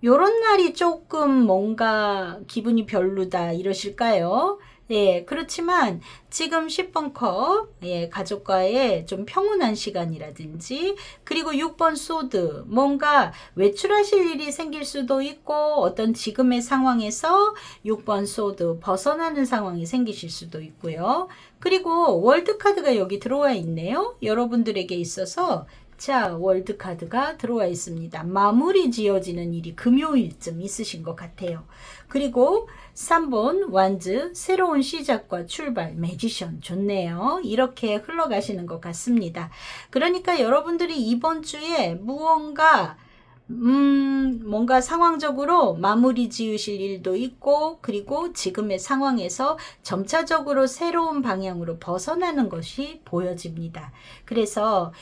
요런 날이 조금 뭔가 기분이 별로다 이러실까요? 예, 그렇지만 지금 10번 컵, 예, 가족과의 좀 평온한 시간이라든지 그리고 6번 소드, 뭔가 외출하실 일이 생길 수도 있고 어떤 지금의 상황에서 6번 소드 벗어나는 상황이 생기실 수도 있고요. 그리고 월드카드가 여기 들어와 있네요. 여러분들에게 있어서 자, 월드카드가 들어와 있습니다. 마무리 지어지는 일이 금요일쯤 있으신 것 같아요. 그리고 3번 완즈, 새로운 시작과 출발, 매지션 좋네요. 이렇게 흘러가시는 것 같습니다. 그러니까 여러분들이 이번 주에 무언가 뭔가 상황적으로 마무리 지으실 일도 있고 그리고 지금의 상황에서 점차적으로 새로운 방향으로 벗어나는 것이 보여집니다. 그래서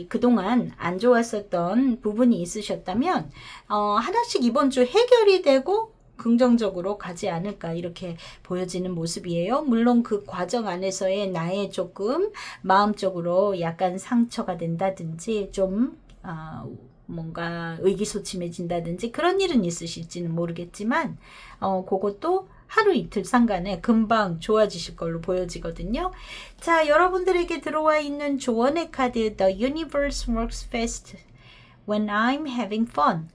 그동안 안 좋았었던 부분이 있으셨다면 하나씩 이번 주 해결이 되고 긍정적으로 가지 않을까 이렇게 보여지는 모습이에요. 물론 그 과정 안에서의 나의 조금 마음적으로 약간 상처가 된다든지 좀 뭔가 의기소침해진다든지 그런 일은 있으실지는 모르겠지만 그것도 하루 이틀 상간에 금방 좋아지실 걸로 보여지거든요. 자, 여러분들에게 들어와 있는 조언의 카드 The universe works best when I'm having fun.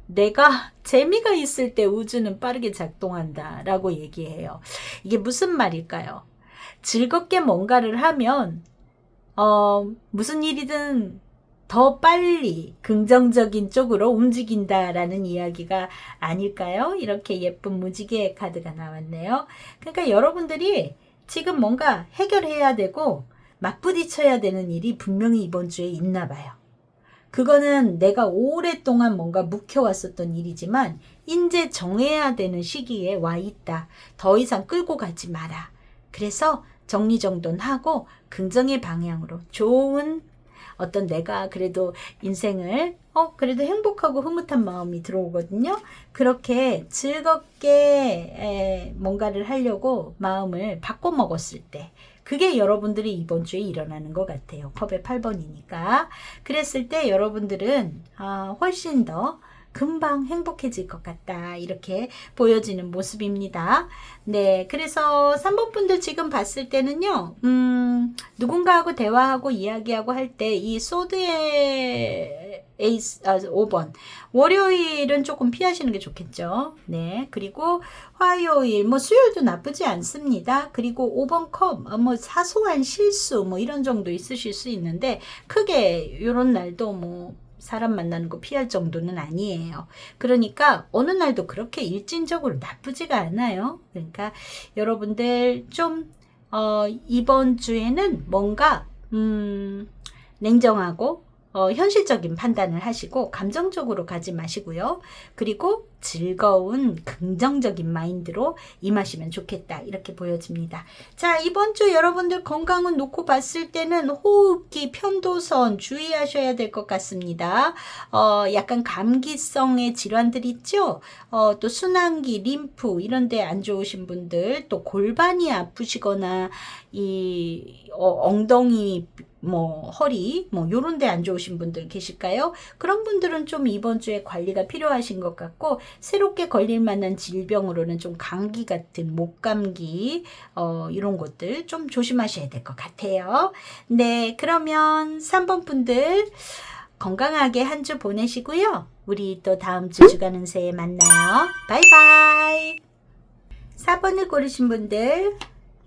내가 재미가 있을 때 우주는 빠르게 작동한다 라고 얘기해요. 이게 무슨 말일까요? 즐겁게 뭔가를 하면 무슨 일이든 더 빨리 긍정적인 쪽으로 움직인다라는 이야기가 아닐까요? 이렇게 예쁜 무지개 카드가 나왔네요. 그러니까 여러분들이 지금 뭔가 해결해야 되고 맞부딪혀야 되는 일이 분명히 이번 주에 있나 봐요. 그거는 내가 오랫동안 뭔가 묵혀왔었던 일이지만 이제 정해야 되는 시기에 와 있다. 더 이상 끌고 가지 마라. 그래서 정리정돈하고 긍정의 방향으로 좋은 어떤 내가 그래도 인생을 그래도 행복하고 흐뭇한 마음이 들어오거든요. 그렇게 즐겁게 뭔가를 하려고 마음을 바꿔 먹었을 때 그게 여러분들이 이번 주에 일어나는 것 같아요. 컵의 8번이니까. 그랬을 때 여러분들은 훨씬 더 금방 행복해질 것 같다. 이렇게 보여지는 모습입니다. 네, 그래서 3번 분들 지금 봤을 때는요. 누군가하고 대화하고 이야기하고 할 때 이 소드의 에이스 5번 월요일은 조금 피하시는 게 좋겠죠. 네, 그리고 화요일 수요일도 나쁘지 않습니다. 그리고 5번 컵 사소한 실수 이런 정도 있으실 수 있는데 크게 이런 날도 사람 만나는 거 피할 정도는 아니에요. 그러니까 어느 날도 그렇게 일진적으로 나쁘지가 않아요. 그러니까 여러분들 좀 이번 주에는 뭔가 냉정하고 현실적인 판단을 하시고 감정적으로 가지 마시고요. 그리고 즐거운 긍정적인 마인드로 임하시면 좋겠다. 이렇게 보여집니다. 자, 이번 주 여러분들 건강은 놓고 봤을 때는 호흡기, 편도선 주의하셔야 될 것 같습니다. 약간 감기성의 질환들 있죠? 또 순환기, 림프 이런 데 안 좋으신 분들, 또 골반이 아프시거나 이 엉덩이 허리 요런 데 안 좋으신 분들 계실까요? 그런 분들은 좀 이번 주에 관리가 필요하신 것 같고 새롭게 걸릴 만한 질병으로는 좀 감기 같은 목감기 이런 것들 좀 조심하셔야 될 것 같아요. 네, 그러면 3번 분들 건강하게 한 주 보내시고요. 우리 또 다음 주 주간 운세에 만나요. 바이바이. 4번을 고르신 분들,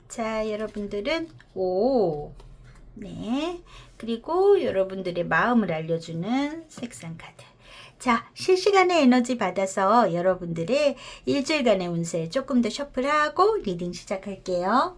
자, 여러분들은 네, 그리고 여러분들의 마음을 알려주는 색상 카드. 자, 실시간의 에너지 받아서 여러분들의 일주일간의 운세 조금 더 셔플하고 리딩 시작할게요.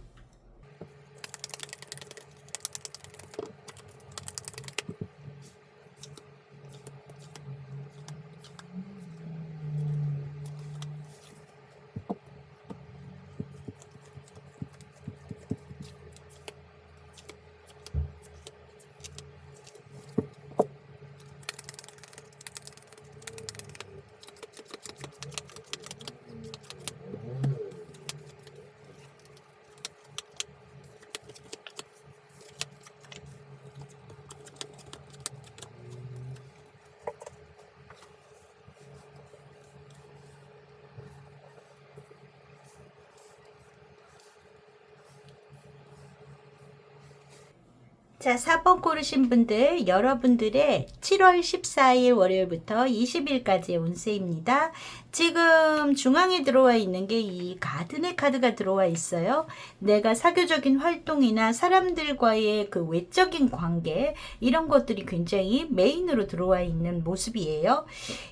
자, 4번 고르신 분들, 여러분들의 7월 14일 월요일부터 20일까지의 운세입니다. 지금 중앙에 들어와 있는 게 이 가든의 카드가 들어와 있어요. 내가 사교적인 활동이나 사람들과의 그 외적인 관계, 이런 것들이 굉장히 메인으로 들어와 있는 모습이에요.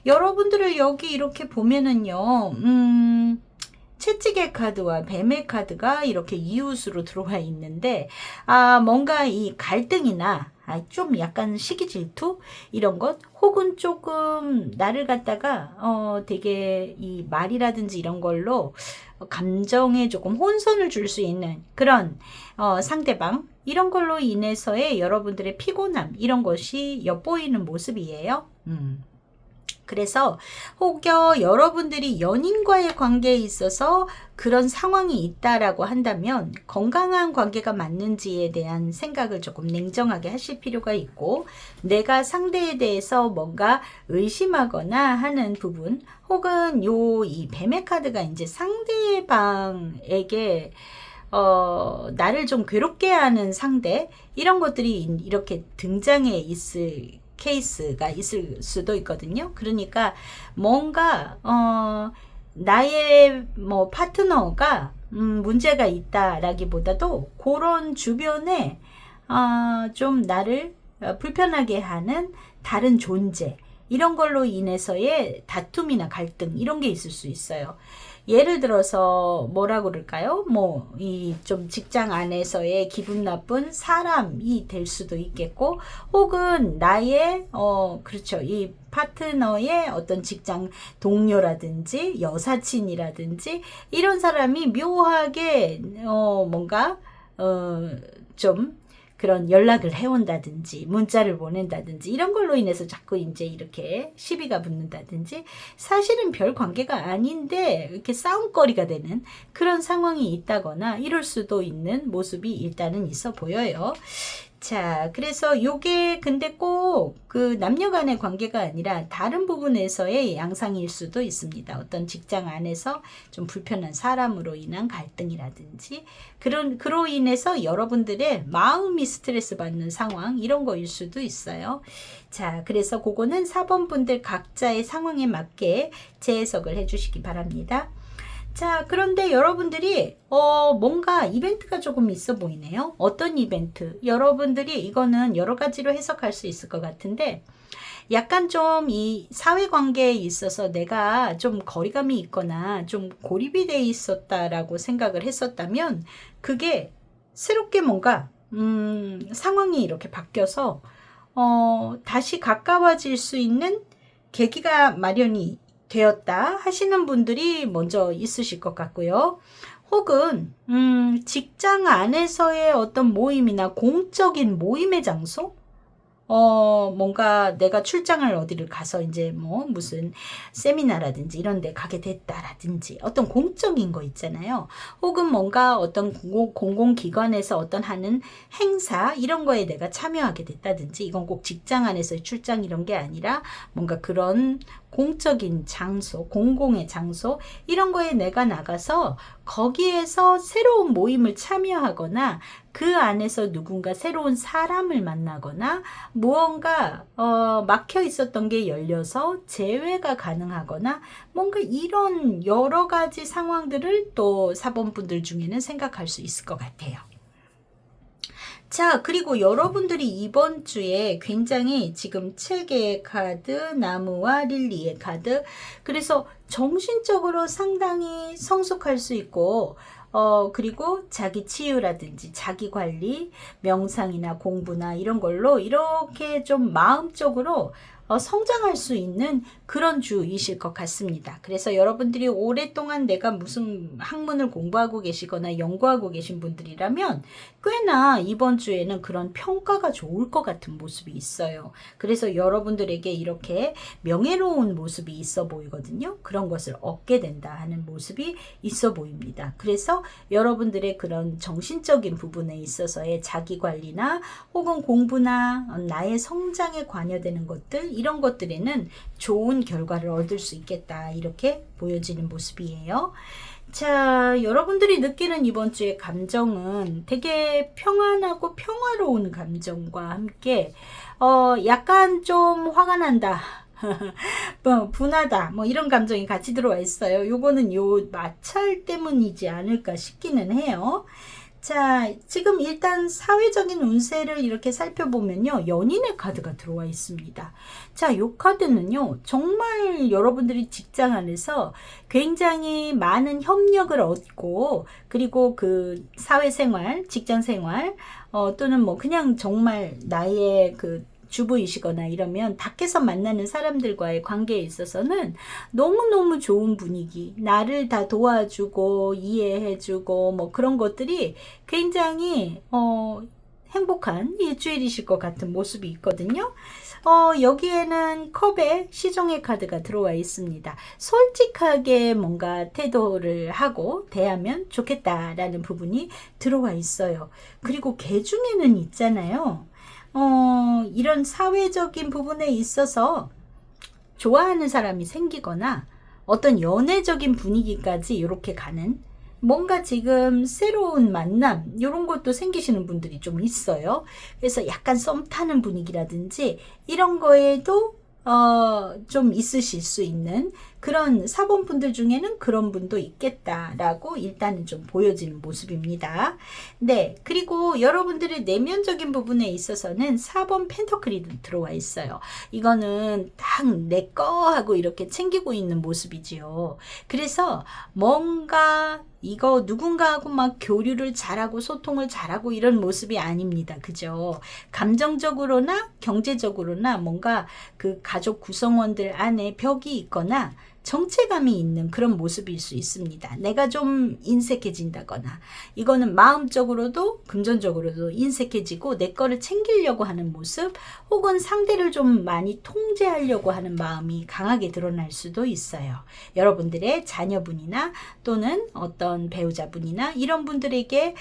여러분들을 여기 이렇게 보면은요, 채찍의 카드와 뱀의 카드가 이렇게 이웃으로 들어와 있는데 뭔가 이 갈등이나 좀 약간 시기 질투 이런 것 혹은 조금 나를 갖다가 되게 이 말이라든지 이런 걸로 감정에 조금 혼선을 줄 수 있는 그런 상대방 이런 걸로 인해서의 여러분들의 피곤함 이런 것이 엿보이는 모습이에요. 그래서 혹여 여러분들이 연인과의 관계에 있어서 그런 상황이 있다라고 한다면 건강한 관계가 맞는지에 대한 생각을 조금 냉정하게 하실 필요가 있고, 내가 상대에 대해서 뭔가 의심하거나 하는 부분, 혹은 이 뱀의 카드가 이제 상대방에게 나를 좀 괴롭게 하는 상대, 이런 것들이 이렇게 등장해 있을 케이스가 있을 수도 있거든요. 그러니까 뭔가 나의 뭐 파트너가 문제가 있다라기보다도 그런 주변에 좀 나를 불편하게 하는 다른 존재, 이런 걸로 인해서의 다툼이나 갈등, 이런 게 있을 수 있어요. 예를 들어서 뭐라 그럴까요? 뭐 이 좀 직장 안에서의 기분 나쁜 사람이 될 수도 있겠고, 혹은 나의 그렇죠, 이 파트너의 어떤 직장 동료라든지 여사친이라든지 이런 사람이 묘하게 뭔가 좀 그런 연락을 해온다든지 문자를 보낸다든지 이런 걸로 인해서 자꾸 이제 이렇게 시비가 붙는다든지, 사실은 별 관계가 아닌데 이렇게 싸움거리가 되는 그런 상황이 있다거나 이럴 수도 있는 모습이 일단은 있어 보여요. 자, 그래서 요게 근데 꼭 그 남녀 간의 관계가 아니라 다른 부분에서의 양상일 수도 있습니다. 어떤 직장 안에서 좀 불편한 사람으로 인한 갈등이라든지 그로 인해서 여러분들의 마음이 스트레스 받는 상황, 이런 거일 수도 있어요. 자, 그래서 그거는 4번 분들 각자의 상황에 맞게 재해석을 해주시기 바랍니다. 자, 그런데 여러분들이 뭔가 이벤트가 조금 있어 보이네요. 어떤 이벤트? 여러분들이 이거는 여러 가지로 해석할 수 있을 것 같은데, 약간 좀 이 사회관계에 있어서 내가 좀 거리감이 있거나 좀 고립이 돼 있었다라고 생각을 했었다면, 그게 새롭게 뭔가 상황이 이렇게 바뀌어서 다시 가까워질 수 있는 계기가 마련이 되었다 하시는 분들이 먼저 있으실 것 같고요. 혹은 직장 안에서의 어떤 모임이나 공적인 모임의 장소, 뭔가 내가 출장을 어디를 가서 이제 뭐 무슨 세미나라든지 이런 데 가게 됐다라든지 어떤 공적인 거 있잖아요. 혹은 뭔가 어떤 공공기관에서 어떤 하는 행사, 이런 거에 내가 참여하게 됐다든지, 이건 꼭 직장 안에서의 출장 이런 게 아니라 뭔가 그런 공적인 장소, 공공의 장소, 이런 거에 내가 나가서 거기에서 새로운 모임을 참여하거나 그 안에서 누군가 새로운 사람을 만나거나 무언가 막혀 있었던 게 열려서 재회가 가능하거나 뭔가 이런 여러 가지 상황들을 또 4번 분들 중에는 생각할 수 있을 것 같아요. 자, 그리고 여러분들이 이번 주에 굉장히 지금 7개의 카드, 나무와 릴리의 카드, 그래서 정신적으로 상당히 성숙할 수 있고, 그리고 자기 치유라든지 자기 관리, 명상이나 공부나 이런 걸로 이렇게 좀 마음적으로 성장할 수 있는 그런 주이실 것 같습니다. 그래서 여러분들이 오랫동안 내가 무슨 학문을 공부하고 계시거나 연구하고 계신 분들이라면 꽤나 이번 주에는 그런 평가가 좋을 것 같은 모습이 있어요. 그래서 여러분들에게 이렇게 명예로운 모습이 있어 보이거든요. 그런 것을 얻게 된다 하는 모습이 있어 보입니다. 그래서 여러분들의 그런 정신적인 부분에 있어서의 자기관리나 혹은 공부나 나의 성장에 관여되는 것들, 이런 것들에는 좋은 결과를 얻을 수 있겠다, 이렇게 보여지는 모습이에요. 자, 여러분들이 느끼는 이번 주의 감정은 되게 평안하고 평화로운 감정과 함께 약간 좀 화가 난다, 분하다, 뭐 이런 감정이 같이 들어와 있어요. 요거는 요 마찰 때문이지 않을까 싶기는 해요. 자, 지금 일단 사회적인 운세를 이렇게 살펴보면요, 연인의 카드가 들어와 있습니다. 자, 요 카드는요, 정말 여러분들이 직장 안에서 굉장히 많은 협력을 얻고, 그리고 그 사회생활, 직장생활, 또는 뭐 그냥 정말 나의 그 주부이시거나 이러면 밖에서 만나는 사람들과의 관계에 있어서는 너무너무 좋은 분위기, 나를 다 도와주고 이해해주고 뭐 그런 것들이 굉장히 행복한 일주일이실 것 같은 모습이 있거든요. 여기에는 컵에 시종의 카드가 들어와 있습니다. 솔직하게 뭔가 태도를 하고 대하면 좋겠다라는 부분이 들어와 있어요. 그리고 개 중에는 있잖아요. 이런 사회적인 부분에 있어서 좋아하는 사람이 생기거나 어떤 연애적인 분위기까지 이렇게 가는 뭔가 지금 새로운 만남 이런 것도 생기시는 분들이 좀 있어요. 그래서 약간 썸 타는 분위기라든지 이런 거에도 좀 있으실 수 있는 그런 사본분들 중에는 그런 분도 있겠다라고 일단은 좀 보여지는 모습입니다. 네, 그리고 여러분들의 내면적인 부분에 있어서는 4번 펜터클이 들어와 있어요. 이거는 딱 내 거 하고 이렇게 챙기고 있는 모습이지요. 그래서 뭔가 이거 누군가하고 막 교류를 잘하고 소통을 잘하고 이런 모습이 아닙니다. 그죠? 감정적으로나 경제적으로나 뭔가 그 가족 구성원들 안에 벽이 있거나 정체감이 있는 그런 모습일 수 있습니다. 내가 좀 인색해진다거나 이거는 마음적으로도 금전적으로도 인색해지고 내 거를 챙기려고 하는 모습 혹은 상대를 좀 많이 통제하려고 하는 마음이 강하게 드러날 수도 있어요. 여러분들의 자녀분이나 또는 어떤 배우자분이나 이런 분들에게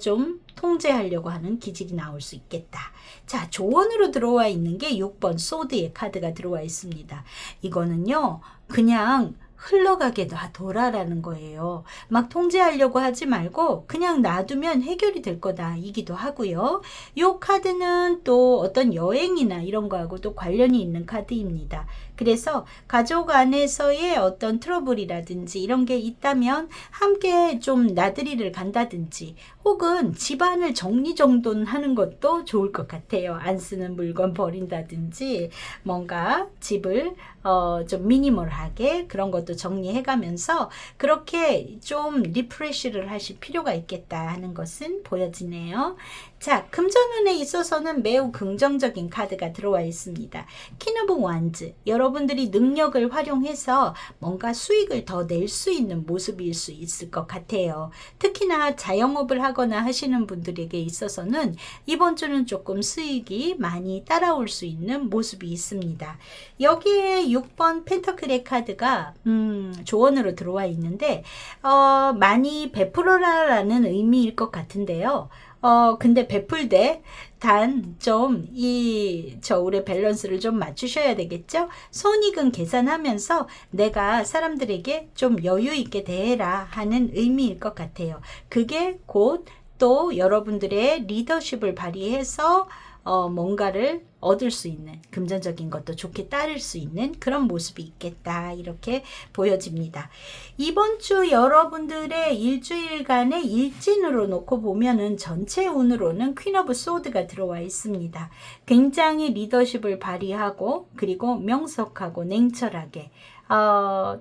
좀 통제하려고 하는 기질이 나올 수 있겠다. 자, 조언으로 들어와 있는 게 6번 소드의 카드가 들어와 있습니다. 이거는요, 그냥 흘러가게 놔둬라라는 거예요. 막 통제하려고 하지 말고 그냥 놔두면 해결이 될 거다 이기도 하고요. 이 카드는 또 어떤 여행이나 이런 거하고도 관련이 있는 카드입니다. 그래서 가족 안에서의 어떤 트러블이라든지 이런 게 있다면 함께 좀 나들이를 간다든지 혹은 집안을 정리정돈하는 것도 좋을 것 같아요. 안 쓰는 물건 버린다든지 뭔가 집을 좀 미니멀하게 그런 것도 정리해 가면서 그렇게 좀 리프레시를 하실 필요가 있겠다 하는 것은 보여지네요. 자, 금전운에 있어서는 매우 긍정적인 카드가 들어와 있습니다. 퀸 오브 완즈, 여러분들이 능력을 활용해서 뭔가 수익을 더 낼 수 있는 모습일 수 있을 것 같아요. 특히나 자영업을 하거나 하시는 분들에게 있어서는 이번 주는 조금 수익이 많이 따라올 수 있는 모습이 있습니다. 여기에 6번 펜터클의 카드가 조언으로 들어와 있는데 많이 베풀어라라는 의미일 것 같은데요. 근데 베풀되 단 좀 이 저울의 밸런스를 좀 맞추셔야 되겠죠? 손익은 계산하면서 내가 사람들에게 좀 여유 있게 대해라 하는 의미일 것 같아요. 그게 곧 또 여러분들의 리더십을 발휘해서 뭔가를 얻을 수 있는 금전적인 것도 좋게 따를 수 있는 그런 모습이 있겠다 이렇게 보여집니다. 이번 주 여러분들의 일주일간의 일진으로 놓고 보면은 전체 운으로는 퀸 오브 소드가 들어와 있습니다. 굉장히 리더십을 발휘하고 그리고 명석하고 냉철하게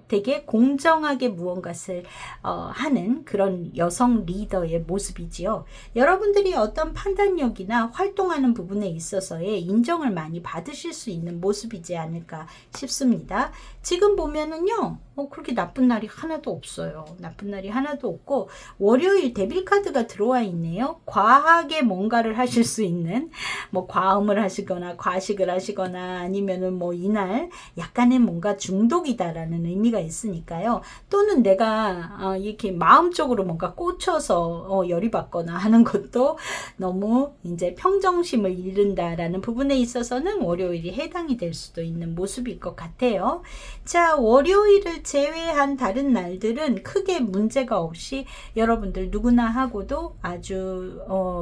되게 공정하게 무언가를 하는 그런 여성 리더의 모습이지요. 여러분들이 어떤 판단력이나 활동하는 부분에 있어서의 인정을 많이 받으실 수 있는 모습이지 않을까 싶습니다. 지금 보면은요, 그렇게 나쁜 날이 하나도 없어요. 나쁜 날이 하나도 없고 월요일 데빌 카드가 들어와 있네요. 과하게 뭔가를 하실 수 있는 뭐 과음을 하시거나 과식을 하시거나 아니면은 뭐 이날 약간의 뭔가 중독이다라는 의미가 있으니까요. 또는 내가 이렇게 마음적으로 뭔가 꽂혀서 열이 받거나 하는 것도 너무 이제 평정심을 잃는다라는 부분에 있어서는 월요일이 해당이 될 수도 있는 모습일 것 같아요. 자, 월요일을 제외한 다른 날들은 크게 문제가 없이 여러분들 누구나 하고도 아주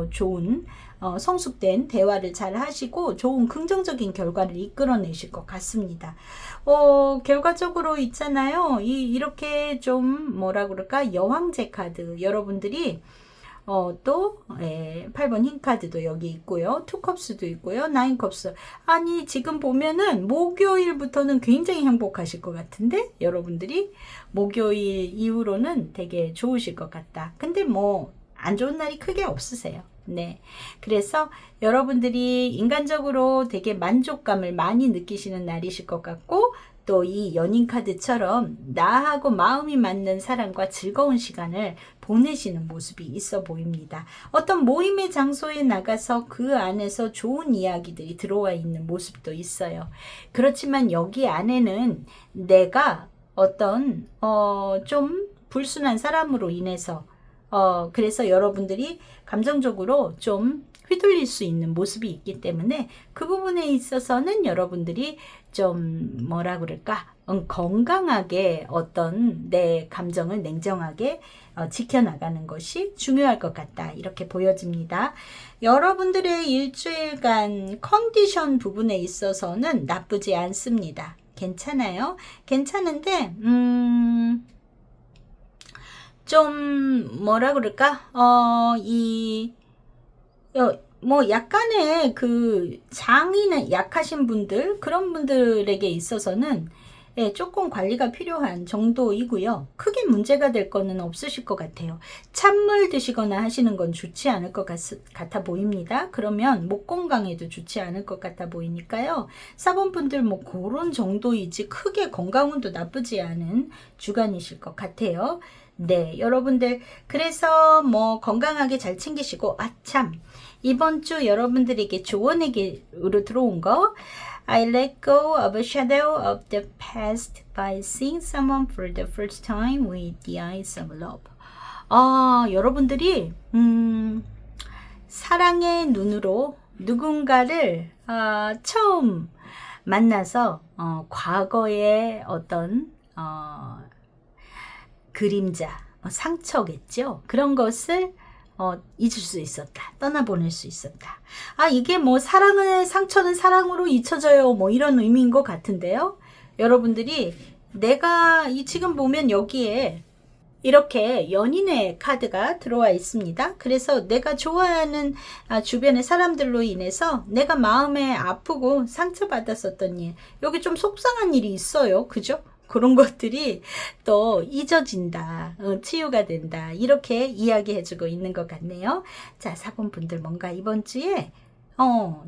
좋은 성숙된 대화를 잘 하시고 좋은 긍정적인 결과를 이끌어내실 것 같습니다. 결과적으로 있잖아요. 이렇게 좀 뭐라 그럴까 여왕제 카드 여러분들이 또 8번 흰 카드도 여기 있고요. 투컵스도 있고요. 나인컵스. 아니 지금 보면은 목요일부터는 굉장히 행복하실 것 같은데 여러분들이 목요일 이후로는 되게 좋으실 것 같다. 근데 뭐 안 좋은 날이 크게 없으세요. 네. 그래서 여러분들이 인간적으로 되게 만족감을 많이 느끼시는 날이실 것 같고 또 이 연인 카드처럼 나하고 마음이 맞는 사람과 즐거운 시간을 보내시는 모습이 있어 보입니다. 어떤 모임의 장소에 나가서 그 안에서 좋은 이야기들이 들어와 있는 모습도 있어요. 그렇지만 여기 안에는 내가 어떤 좀 불순한 사람으로 인해서 그래서 여러분들이 감정적으로 좀 휘둘릴 수 있는 모습이 있기 때문에 그 부분에 있어서는 여러분들이 좀 뭐라 그럴까 건강하게 어떤 내 감정을 냉정하게 지켜나가는 것이 중요할 것 같다 이렇게 보여집니다. 여러분들의 일주일간 컨디션 부분에 있어서는 나쁘지 않습니다. 괜찮아요. 괜찮은데 좀 뭐라 그럴까 뭐 약간의 그 장이 약하신 분들 그런 분들에게 있어서는 조금 관리가 필요한 정도이고요. 크게 문제가 될 거는 없으실 것 같아요. 찬물 드시거나 하시는 건 좋지 않을 것 같아 보입니다. 그러면 목 건강에도 좋지 않을 것 같아 보이니까요. 사번분들 뭐 그런 정도이지 크게 건강운도 나쁘지 않은 주간이실 것 같아요. 네, 여러분들 그래서 뭐 건강하게 잘 챙기시고 참 이번 주 여러분들에게 조언에게로 들어온 거 I let go of a shadow of the past by seeing someone for the first time with the eyes of love. 여러분들이 사랑의 눈으로 누군가를 처음 만나서 과거의 어떤 그림자, 상처겠죠. 그런 것을 잊을 수 있었다. 떠나보낼 수 있었다. 이게 뭐 사랑의 상처는 사랑으로 잊혀져요. 뭐 이런 의미인 것 같은데요. 여러분들이 내가 지금 보면 여기에 이렇게 연인의 카드가 들어와 있습니다. 그래서 내가 좋아하는 주변의 사람들로 인해서 내가 마음에 아프고 상처받았었던 일, 여기 좀 속상한 일이 있어요. 그죠? 그런 것들이 또 잊어진다, 치유가 된다 이렇게 이야기해주고 있는 것 같네요. 자, 4번 분들 뭔가 이번 주에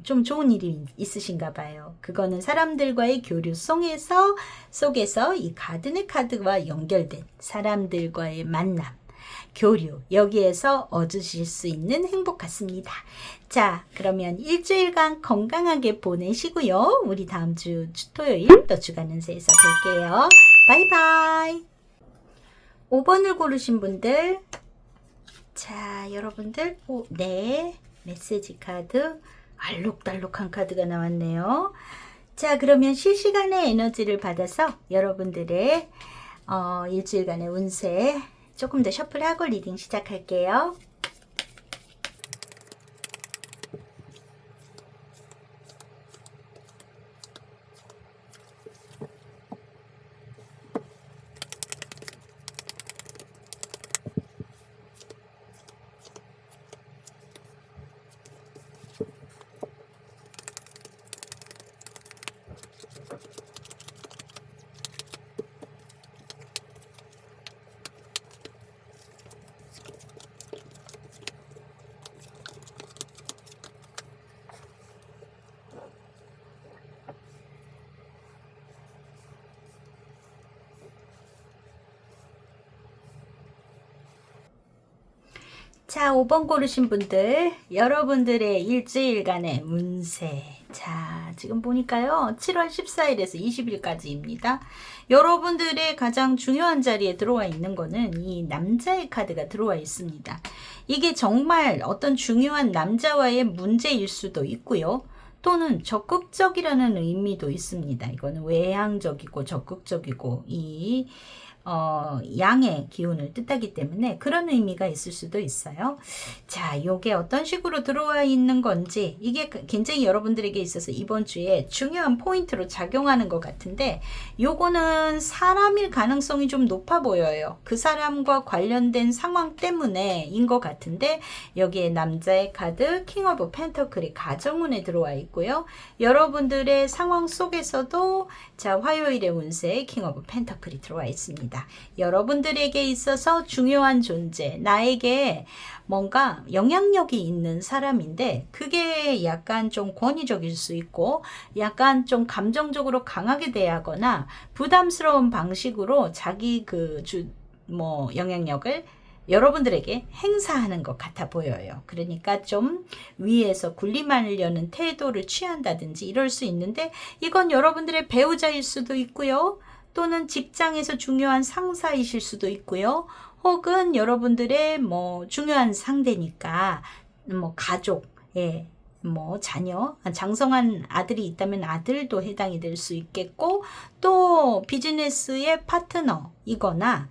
좀 좋은 일이 있으신가 봐요. 그거는 사람들과의 교류 속에서 이 가든의 카드와 연결된 사람들과의 만남, 교류 여기에서 얻으실 수 있는 행복 같습니다. 자, 그러면 일주일간 건강하게 보내시고요. 우리 다음 주 토요일 또 주간 운세에서 뵐게요. 바이바이. 5번을 고르신 분들, 자, 여러분들 네, 메시지 카드 알록달록한 카드가 나왔네요. 자, 그러면 실시간의 에너지를 받아서 여러분들의 일주일간의 운세 조금 더 셔플하고 리딩 시작할게요. 자, 5번 고르신 분들, 여러분들의 일주일간의 운세. 자, 지금 보니까요, 7월 14일에서 20일까지입니다. 여러분들의 가장 중요한 자리에 들어와 있는 거는 이 남자의 카드가 들어와 있습니다. 이게 정말 어떤 중요한 남자와의 문제일 수도 있고요. 또는 적극적이라는 의미도 있습니다. 이거는 외향적이고 적극적이고 양의 기운을 뜻하기 때문에 그런 의미가 있을 수도 있어요. 자, 요게 어떤 식으로 들어와 있는 건지 이게 굉장히 여러분들에게 있어서 이번 주에 중요한 포인트로 작용하는 것 같은데 요거는 사람일 가능성이 좀 높아 보여요. 그 사람과 관련된 상황 때문에인 것 같은데 여기에 남자의 카드 킹 오브 펜터클이 가정운에 들어와 있고요. 여러분들의 상황 속에서도 자, 화요일의 운세에 킹 오브 펜터클이 들어와 있습니다. 여러분들에게 있어서 중요한 존재, 나에게 뭔가 영향력이 있는 사람인데 그게 약간 좀 권위적일 수 있고 약간 좀 감정적으로 강하게 대하거나 부담스러운 방식으로 자기 영향력을 여러분들에게 행사하는 것 같아 보여요. 그러니까 좀 위에서 군림하려는 태도를 취한다든지 이럴 수 있는데, 이건 여러분들의 배우자일 수도 있고요. 또는 직장에서 중요한 상사이실 수도 있고요. 혹은 여러분들의 뭐 중요한 상대니까 뭐 가족, 예, 뭐 자녀, 장성한 아들이 있다면 아들도 해당이 될 수 있겠고, 또 비즈니스의 파트너이거나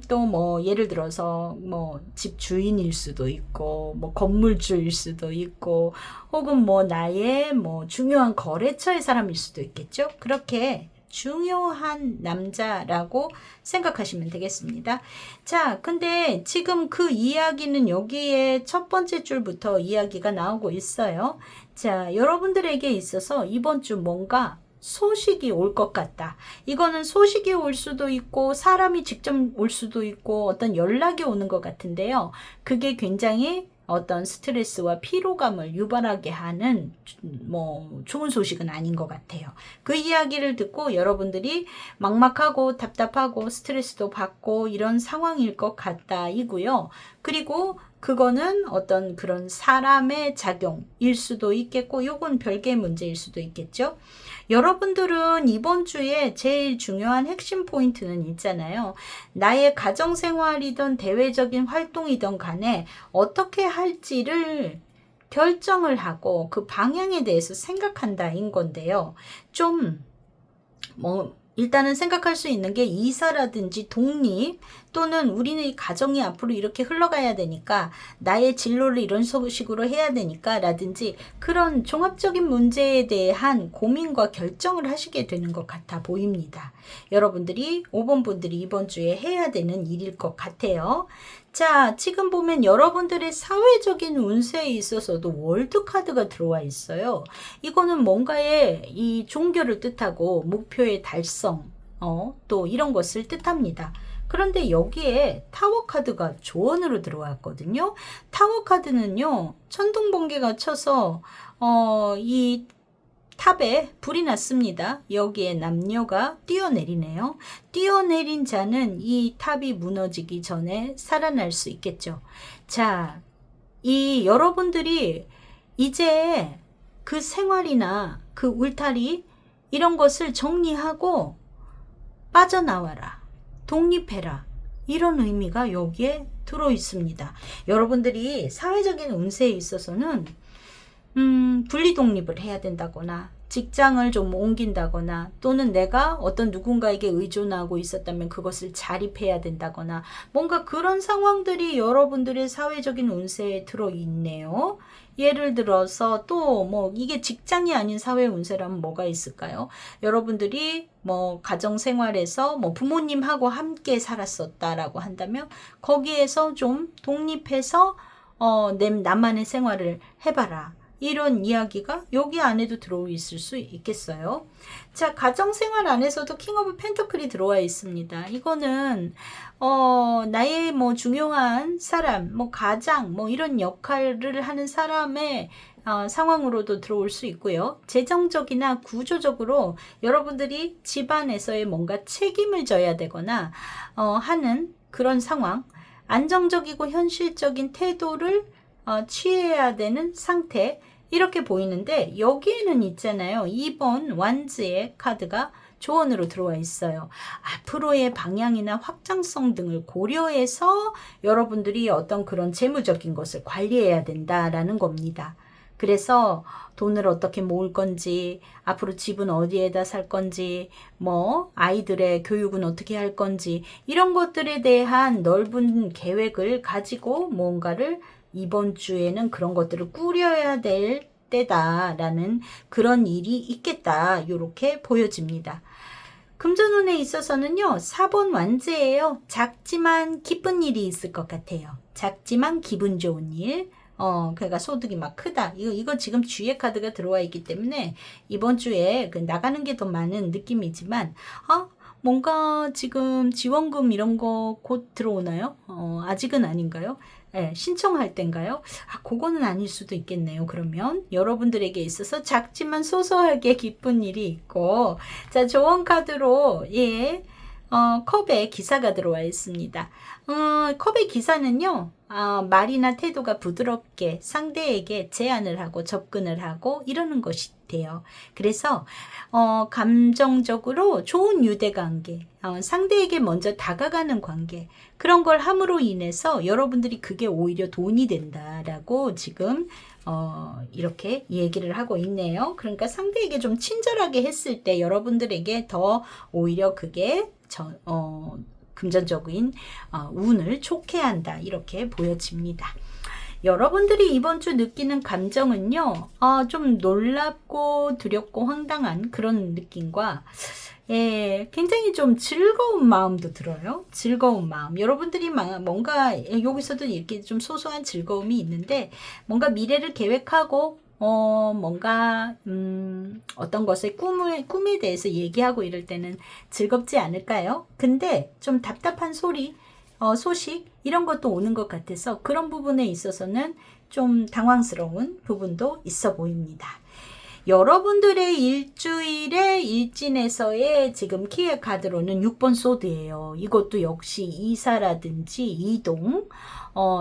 또 뭐 예를 들어서 뭐 집 주인일 수도 있고, 뭐 건물주일 수도 있고, 혹은 뭐 나의 뭐 중요한 거래처의 사람일 수도 있겠죠. 그렇게 중요한 남자라고 생각하시면 되겠습니다. 자, 근데 지금 그 이야기는 여기에 첫 번째 줄부터 이야기가 나오고 있어요. 자, 여러분들에게 있어서 이번 주 뭔가 소식이 올 것 같다. 이거는 소식이 올 수도 있고 사람이 직접 올 수도 있고 어떤 연락이 오는 것 같은데요. 그게 굉장히 어떤 스트레스와 피로감을 유발하게 하는 뭐 좋은 소식은 아닌 것 같아요. 그 이야기를 듣고 여러분들이 막막하고 답답하고 스트레스도 받고 이런 상황일 것 같다 이고요. 그리고 그거는 어떤 그런 사람의 작용일 수도 있겠고, 요건 별개의 문제일 수도 있겠죠. 여러분들은 이번 주에 제일 중요한 핵심 포인트는 있잖아요. 나의 가정생활이든 대외적인 활동이든 간에 어떻게 할지를 결정을 하고 그 방향에 대해서 생각한다인 건데요. 일단은 생각할 수 있는 게 이사라든지 독립, 또는 우리는 가정이 앞으로 이렇게 흘러가야 되니까 나의 진로를 이런 식으로 해야 되니까 라든지 그런 종합적인 문제에 대한 고민과 결정을 하시게 되는 것 같아 보입니다. 여러분들이 5번 분들이 이번 주에 해야 되는 일일 것 같아요. 자, 지금 보면 여러분들의 사회적인 운세에 있어서도 월드카드가 들어와 있어요. 이거는 뭔가의 이 종교를 뜻하고 목표의 달성, 또 이런 것을 뜻합니다. 그런데 여기에 타워 카드가 조언으로 들어왔거든요. 타워 카드는요, 천둥번개가 쳐서 이 탑에 불이 났습니다. 여기에 남녀가 뛰어내리네요. 뛰어내린 자는 이 탑이 무너지기 전에 살아날 수 있겠죠. 자, 이 여러분들이 이제 그 생활이나 그 울타리 이런 것을 정리하고 빠져나와라. 독립해라. 이런 의미가 여기에 들어 있습니다. 여러분들이 사회적인 운세에 있어서는 분리 독립을 해야 된다거나 직장을 좀 옮긴다거나, 또는 내가 어떤 누군가에게 의존하고 있었다면 그것을 자립해야 된다거나, 뭔가 그런 상황들이 여러분들의 사회적인 운세에 들어있네요. 예를 들어서 또 뭐 이게 직장이 아닌 사회 운세라면 뭐가 있을까요? 여러분들이 뭐 가정생활에서 뭐 부모님하고 함께 살았었다라고 한다면 거기에서 좀 독립해서 나만의 생활을 해봐라. 이런 이야기가 여기 안에도 들어있을 수 있겠어요. 자, 가정생활 안에서도 킹 오브 펜터클이 들어와 있습니다. 이거는 나의 뭐 중요한 사람, 뭐 가장 뭐 이런 역할을 하는 사람의 상황으로도 들어올 수 있고요. 재정적이나 구조적으로 여러분들이 집안에서의 뭔가 책임을 져야 되거나 하는 그런 상황, 안정적이고 현실적인 태도를 취해야 되는 상태, 이렇게 보이는데 여기에는 있잖아요. 2번 완즈의 카드가 조언으로 들어와 있어요. 앞으로의 방향이나 확장성 등을 고려해서 여러분들이 어떤 그런 재무적인 것을 관리해야 된다라는 겁니다. 그래서 돈을 어떻게 모을 건지, 앞으로 집은 어디에다 살 건지, 뭐 아이들의 교육은 어떻게 할 건지, 이런 것들에 대한 넓은 계획을 가지고 뭔가를 이번 주에는 그런 것들을 꾸려야 될 때다라는 그런 일이 있겠다, 이렇게 보여집니다. 금전운에 있어서는요, 4번 완즈예요. 작지만 기쁜 일이 있을 것 같아요. 작지만 기분 좋은 일. 그러니까 소득이 막 크다. 이거 지금 주의 카드가 들어와 있기 때문에 이번 주에 나가는 게 더 많은 느낌이지만, 뭔가 지금 지원금 이런 거 곧 들어오나요? 아직은 아닌가요? 네, 신청할 땐가요? 그거는 아닐 수도 있겠네요. 그러면 여러분들에게 있어서 작지만 소소하게 기쁜 일이 있고, 자, 조언 카드로, 예, 컵에 기사가 들어와 있습니다. 컵의 기사는요, 말이나 태도가 부드럽게 상대에게 제안을 하고 접근을 하고 이러는 것이 돼요. 그래서 감정적으로 좋은 유대관계, 상대에게 먼저 다가가는 관계, 그런 걸 함으로 인해서 여러분들이 그게 오히려 돈이 된다라고 지금 이렇게 얘기를 하고 있네요. 그러니까 상대에게 좀 친절하게 했을 때 여러분들에게 더 오히려 그게 금전적인 운을 좋게 한다, 이렇게 보여집니다. 여러분들이 이번 주 느끼는 감정은요, 좀 놀랍고 두렵고 황당한 그런 느낌과, 굉장히 좀 즐거운 마음도 들어요. 즐거운 마음. 여러분들이 뭔가 여기서도 이렇게 좀 소소한 즐거움이 있는데, 뭔가 미래를 계획하고 뭔가 어떤 것의 꿈에 대해서 얘기하고 이럴 때는 즐겁지 않을까요? 근데 좀 답답한 소식 이런 것도 오는 것 같아서 그런 부분에 있어서는 좀 당황스러운 부분도 있어 보입니다. 여러분들의 일주일의 일진에서의 지금 키의 카드로는 6번 소드예요. 이것도 역시 이사라든지 이동,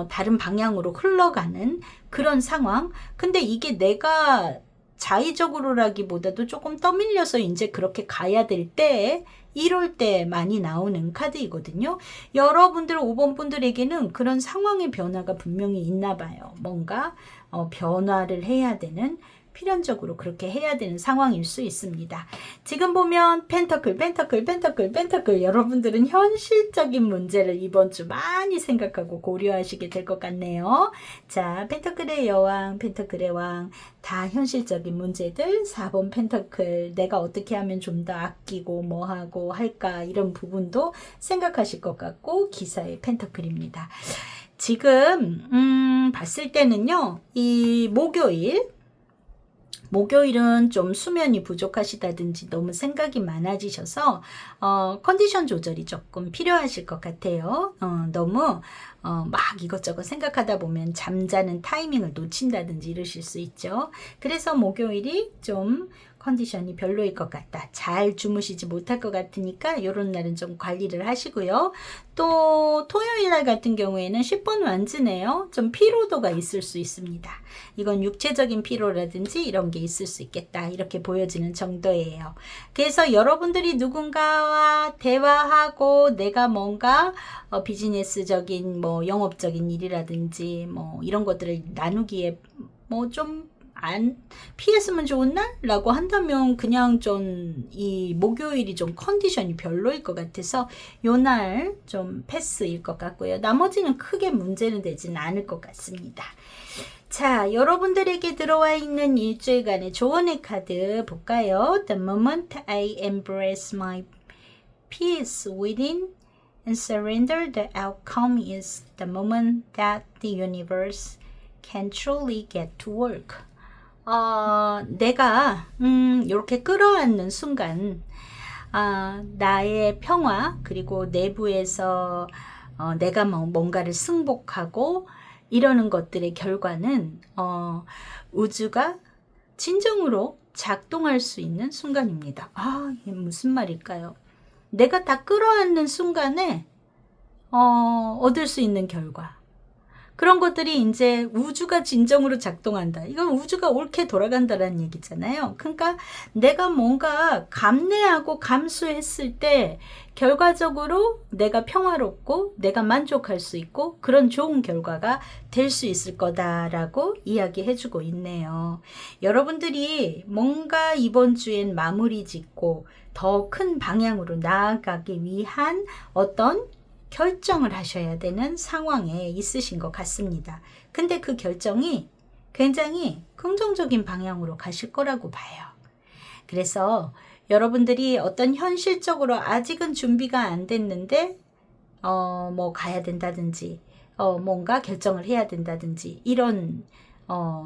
다른 방향으로 흘러가는 그런 상황. 근데 이게 내가 자의적으로라기보다도 조금 떠밀려서 이제 그렇게 가야 될 때, 이럴 때 많이 나오는 카드이거든요. 여러분들 5번 분들에게는 그런 상황의 변화가 분명히 있나 봐요. 뭔가 변화를 해야 되는, 필연적으로 그렇게 해야 되는 상황일 수 있습니다. 지금 보면 펜터클 여러분들은 현실적인 문제를 이번 주 많이 생각하고 고려하시게 될 것 같네요. 자, 펜터클의 여왕, 펜터클의 왕, 다 현실적인 문제들. 4번 펜터클, 내가 어떻게 하면 좀 더 아끼고 뭐하고 할까, 이런 부분도 생각하실 것 같고, 기사의 펜터클입니다. 지금 봤을 때는요, 이 목요일은 좀 수면이 부족하시다든지 너무 생각이 많아지셔서 컨디션 조절이 조금 필요하실 것 같아요. 너무 막 이것저것 생각하다 보면 잠자는 타이밍을 놓친다든지 이러실 수 있죠. 그래서 목요일이 좀 컨디션이 별로일 것 같다, 잘 주무시지 못할 것 같으니까 이런 날은 좀 관리를 하시고요. 또 토요일 날 같은 경우에는 10번 완즈네요. 좀 피로도가 있을 수 있습니다. 이건 육체적인 피로라든지 이런 게 있을 수 있겠다, 이렇게 보여지는 정도예요. 그래서 여러분들이 누군가와 대화하고 내가 뭔가 비즈니스적인 뭐 영업적인 일이라든지 뭐 이런 것들을 나누기에 뭐 좀 안 피했으면 좋은 날? 라고 한다면 그냥 좀 이 목요일이 좀 컨디션이 별로일 것 같아서 요 날 좀 패스일 것 같고요. 나머지는 크게 문제는 되진 않을 것 같습니다. 자, 여러분들에게 들어와 있는 일주일간의 조언의 카드 볼까요? The moment I embrace my peace within and surrender the outcome is the moment that the universe can truly get to work. 내가 이렇게 끌어안는 순간 나의 평화, 그리고 내부에서 내가 뭔가를 승복하고 이러는 것들의 결과는 우주가 진정으로 작동할 수 있는 순간입니다. 이게 무슨 말일까요? 내가 다 끌어안는 순간에 얻을 수 있는 결과, 그런 것들이 이제 우주가 진정으로 작동한다. 이건 우주가 옳게 돌아간다라는 얘기잖아요. 그러니까 내가 뭔가 감내하고 감수했을 때 결과적으로 내가 평화롭고 내가 만족할 수 있고 그런 좋은 결과가 될 수 있을 거다라고 이야기해주고 있네요. 여러분들이 뭔가 이번 주엔 마무리 짓고 더 큰 방향으로 나아가기 위한 어떤 결정을 하셔야 되는 상황에 있으신 것 같습니다. 근데 그 결정이 굉장히 긍정적인 방향으로 가실 거라고 봐요. 그래서 여러분들이 어떤 현실적으로 아직은 준비가 안 됐는데 뭐 가야 된다든지 뭔가 결정을 해야 된다든지 이런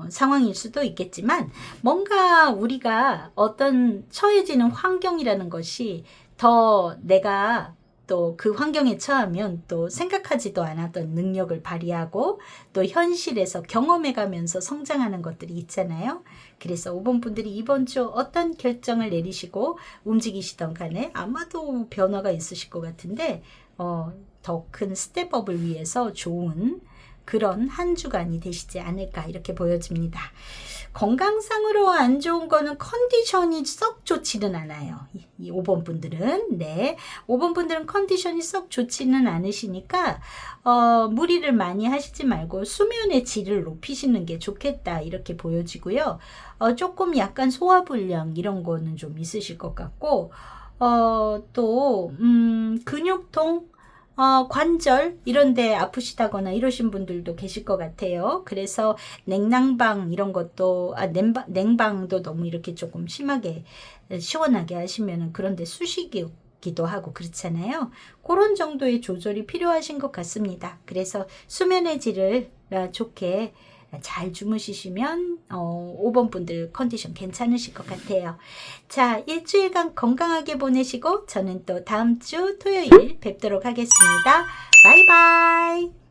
상황일 수도 있겠지만, 뭔가 우리가 어떤 처해지는 환경이라는 것이 더 내가 또 그 환경에 처하면 또 생각하지도 않았던 능력을 발휘하고 또 현실에서 경험해 가면서 성장하는 것들이 있잖아요. 그래서 5번 분들이 이번 주 어떤 결정을 내리시고 움직이시던 간에 아마도 변화가 있으실 것 같은데 더 큰 스텝업을 위해서 좋은 그런 한 주간이 되시지 않을까 이렇게 보여집니다. 건강상으로 안 좋은 거는 컨디션이 썩 좋지는 않아요. 이 5번 분들은. 네. 5번 분들은 컨디션이 썩 좋지는 않으시니까 무리를 많이 하시지 말고 수면의 질을 높이시는 게 좋겠다 이렇게 보여지고요. 조금 약간 소화불량 이런 거는 좀 있으실 것 같고 또 근육통 관절 이런데 아프시다거나 이러신 분들도 계실 것 같아요. 그래서 냉난방 이런 것도 냉방도 너무 이렇게 조금 심하게 시원하게 하시면은 그런데 쑤시기도 하고 그렇잖아요. 그런 정도의 조절이 필요하신 것 같습니다. 그래서 수면의 질을 좋게 잘 주무시면 5번 분들 컨디션 괜찮으실 것 같아요. 자, 일주일간 건강하게 보내시고 저는 또 다음 주 토요일 뵙도록 하겠습니다. 바이바이.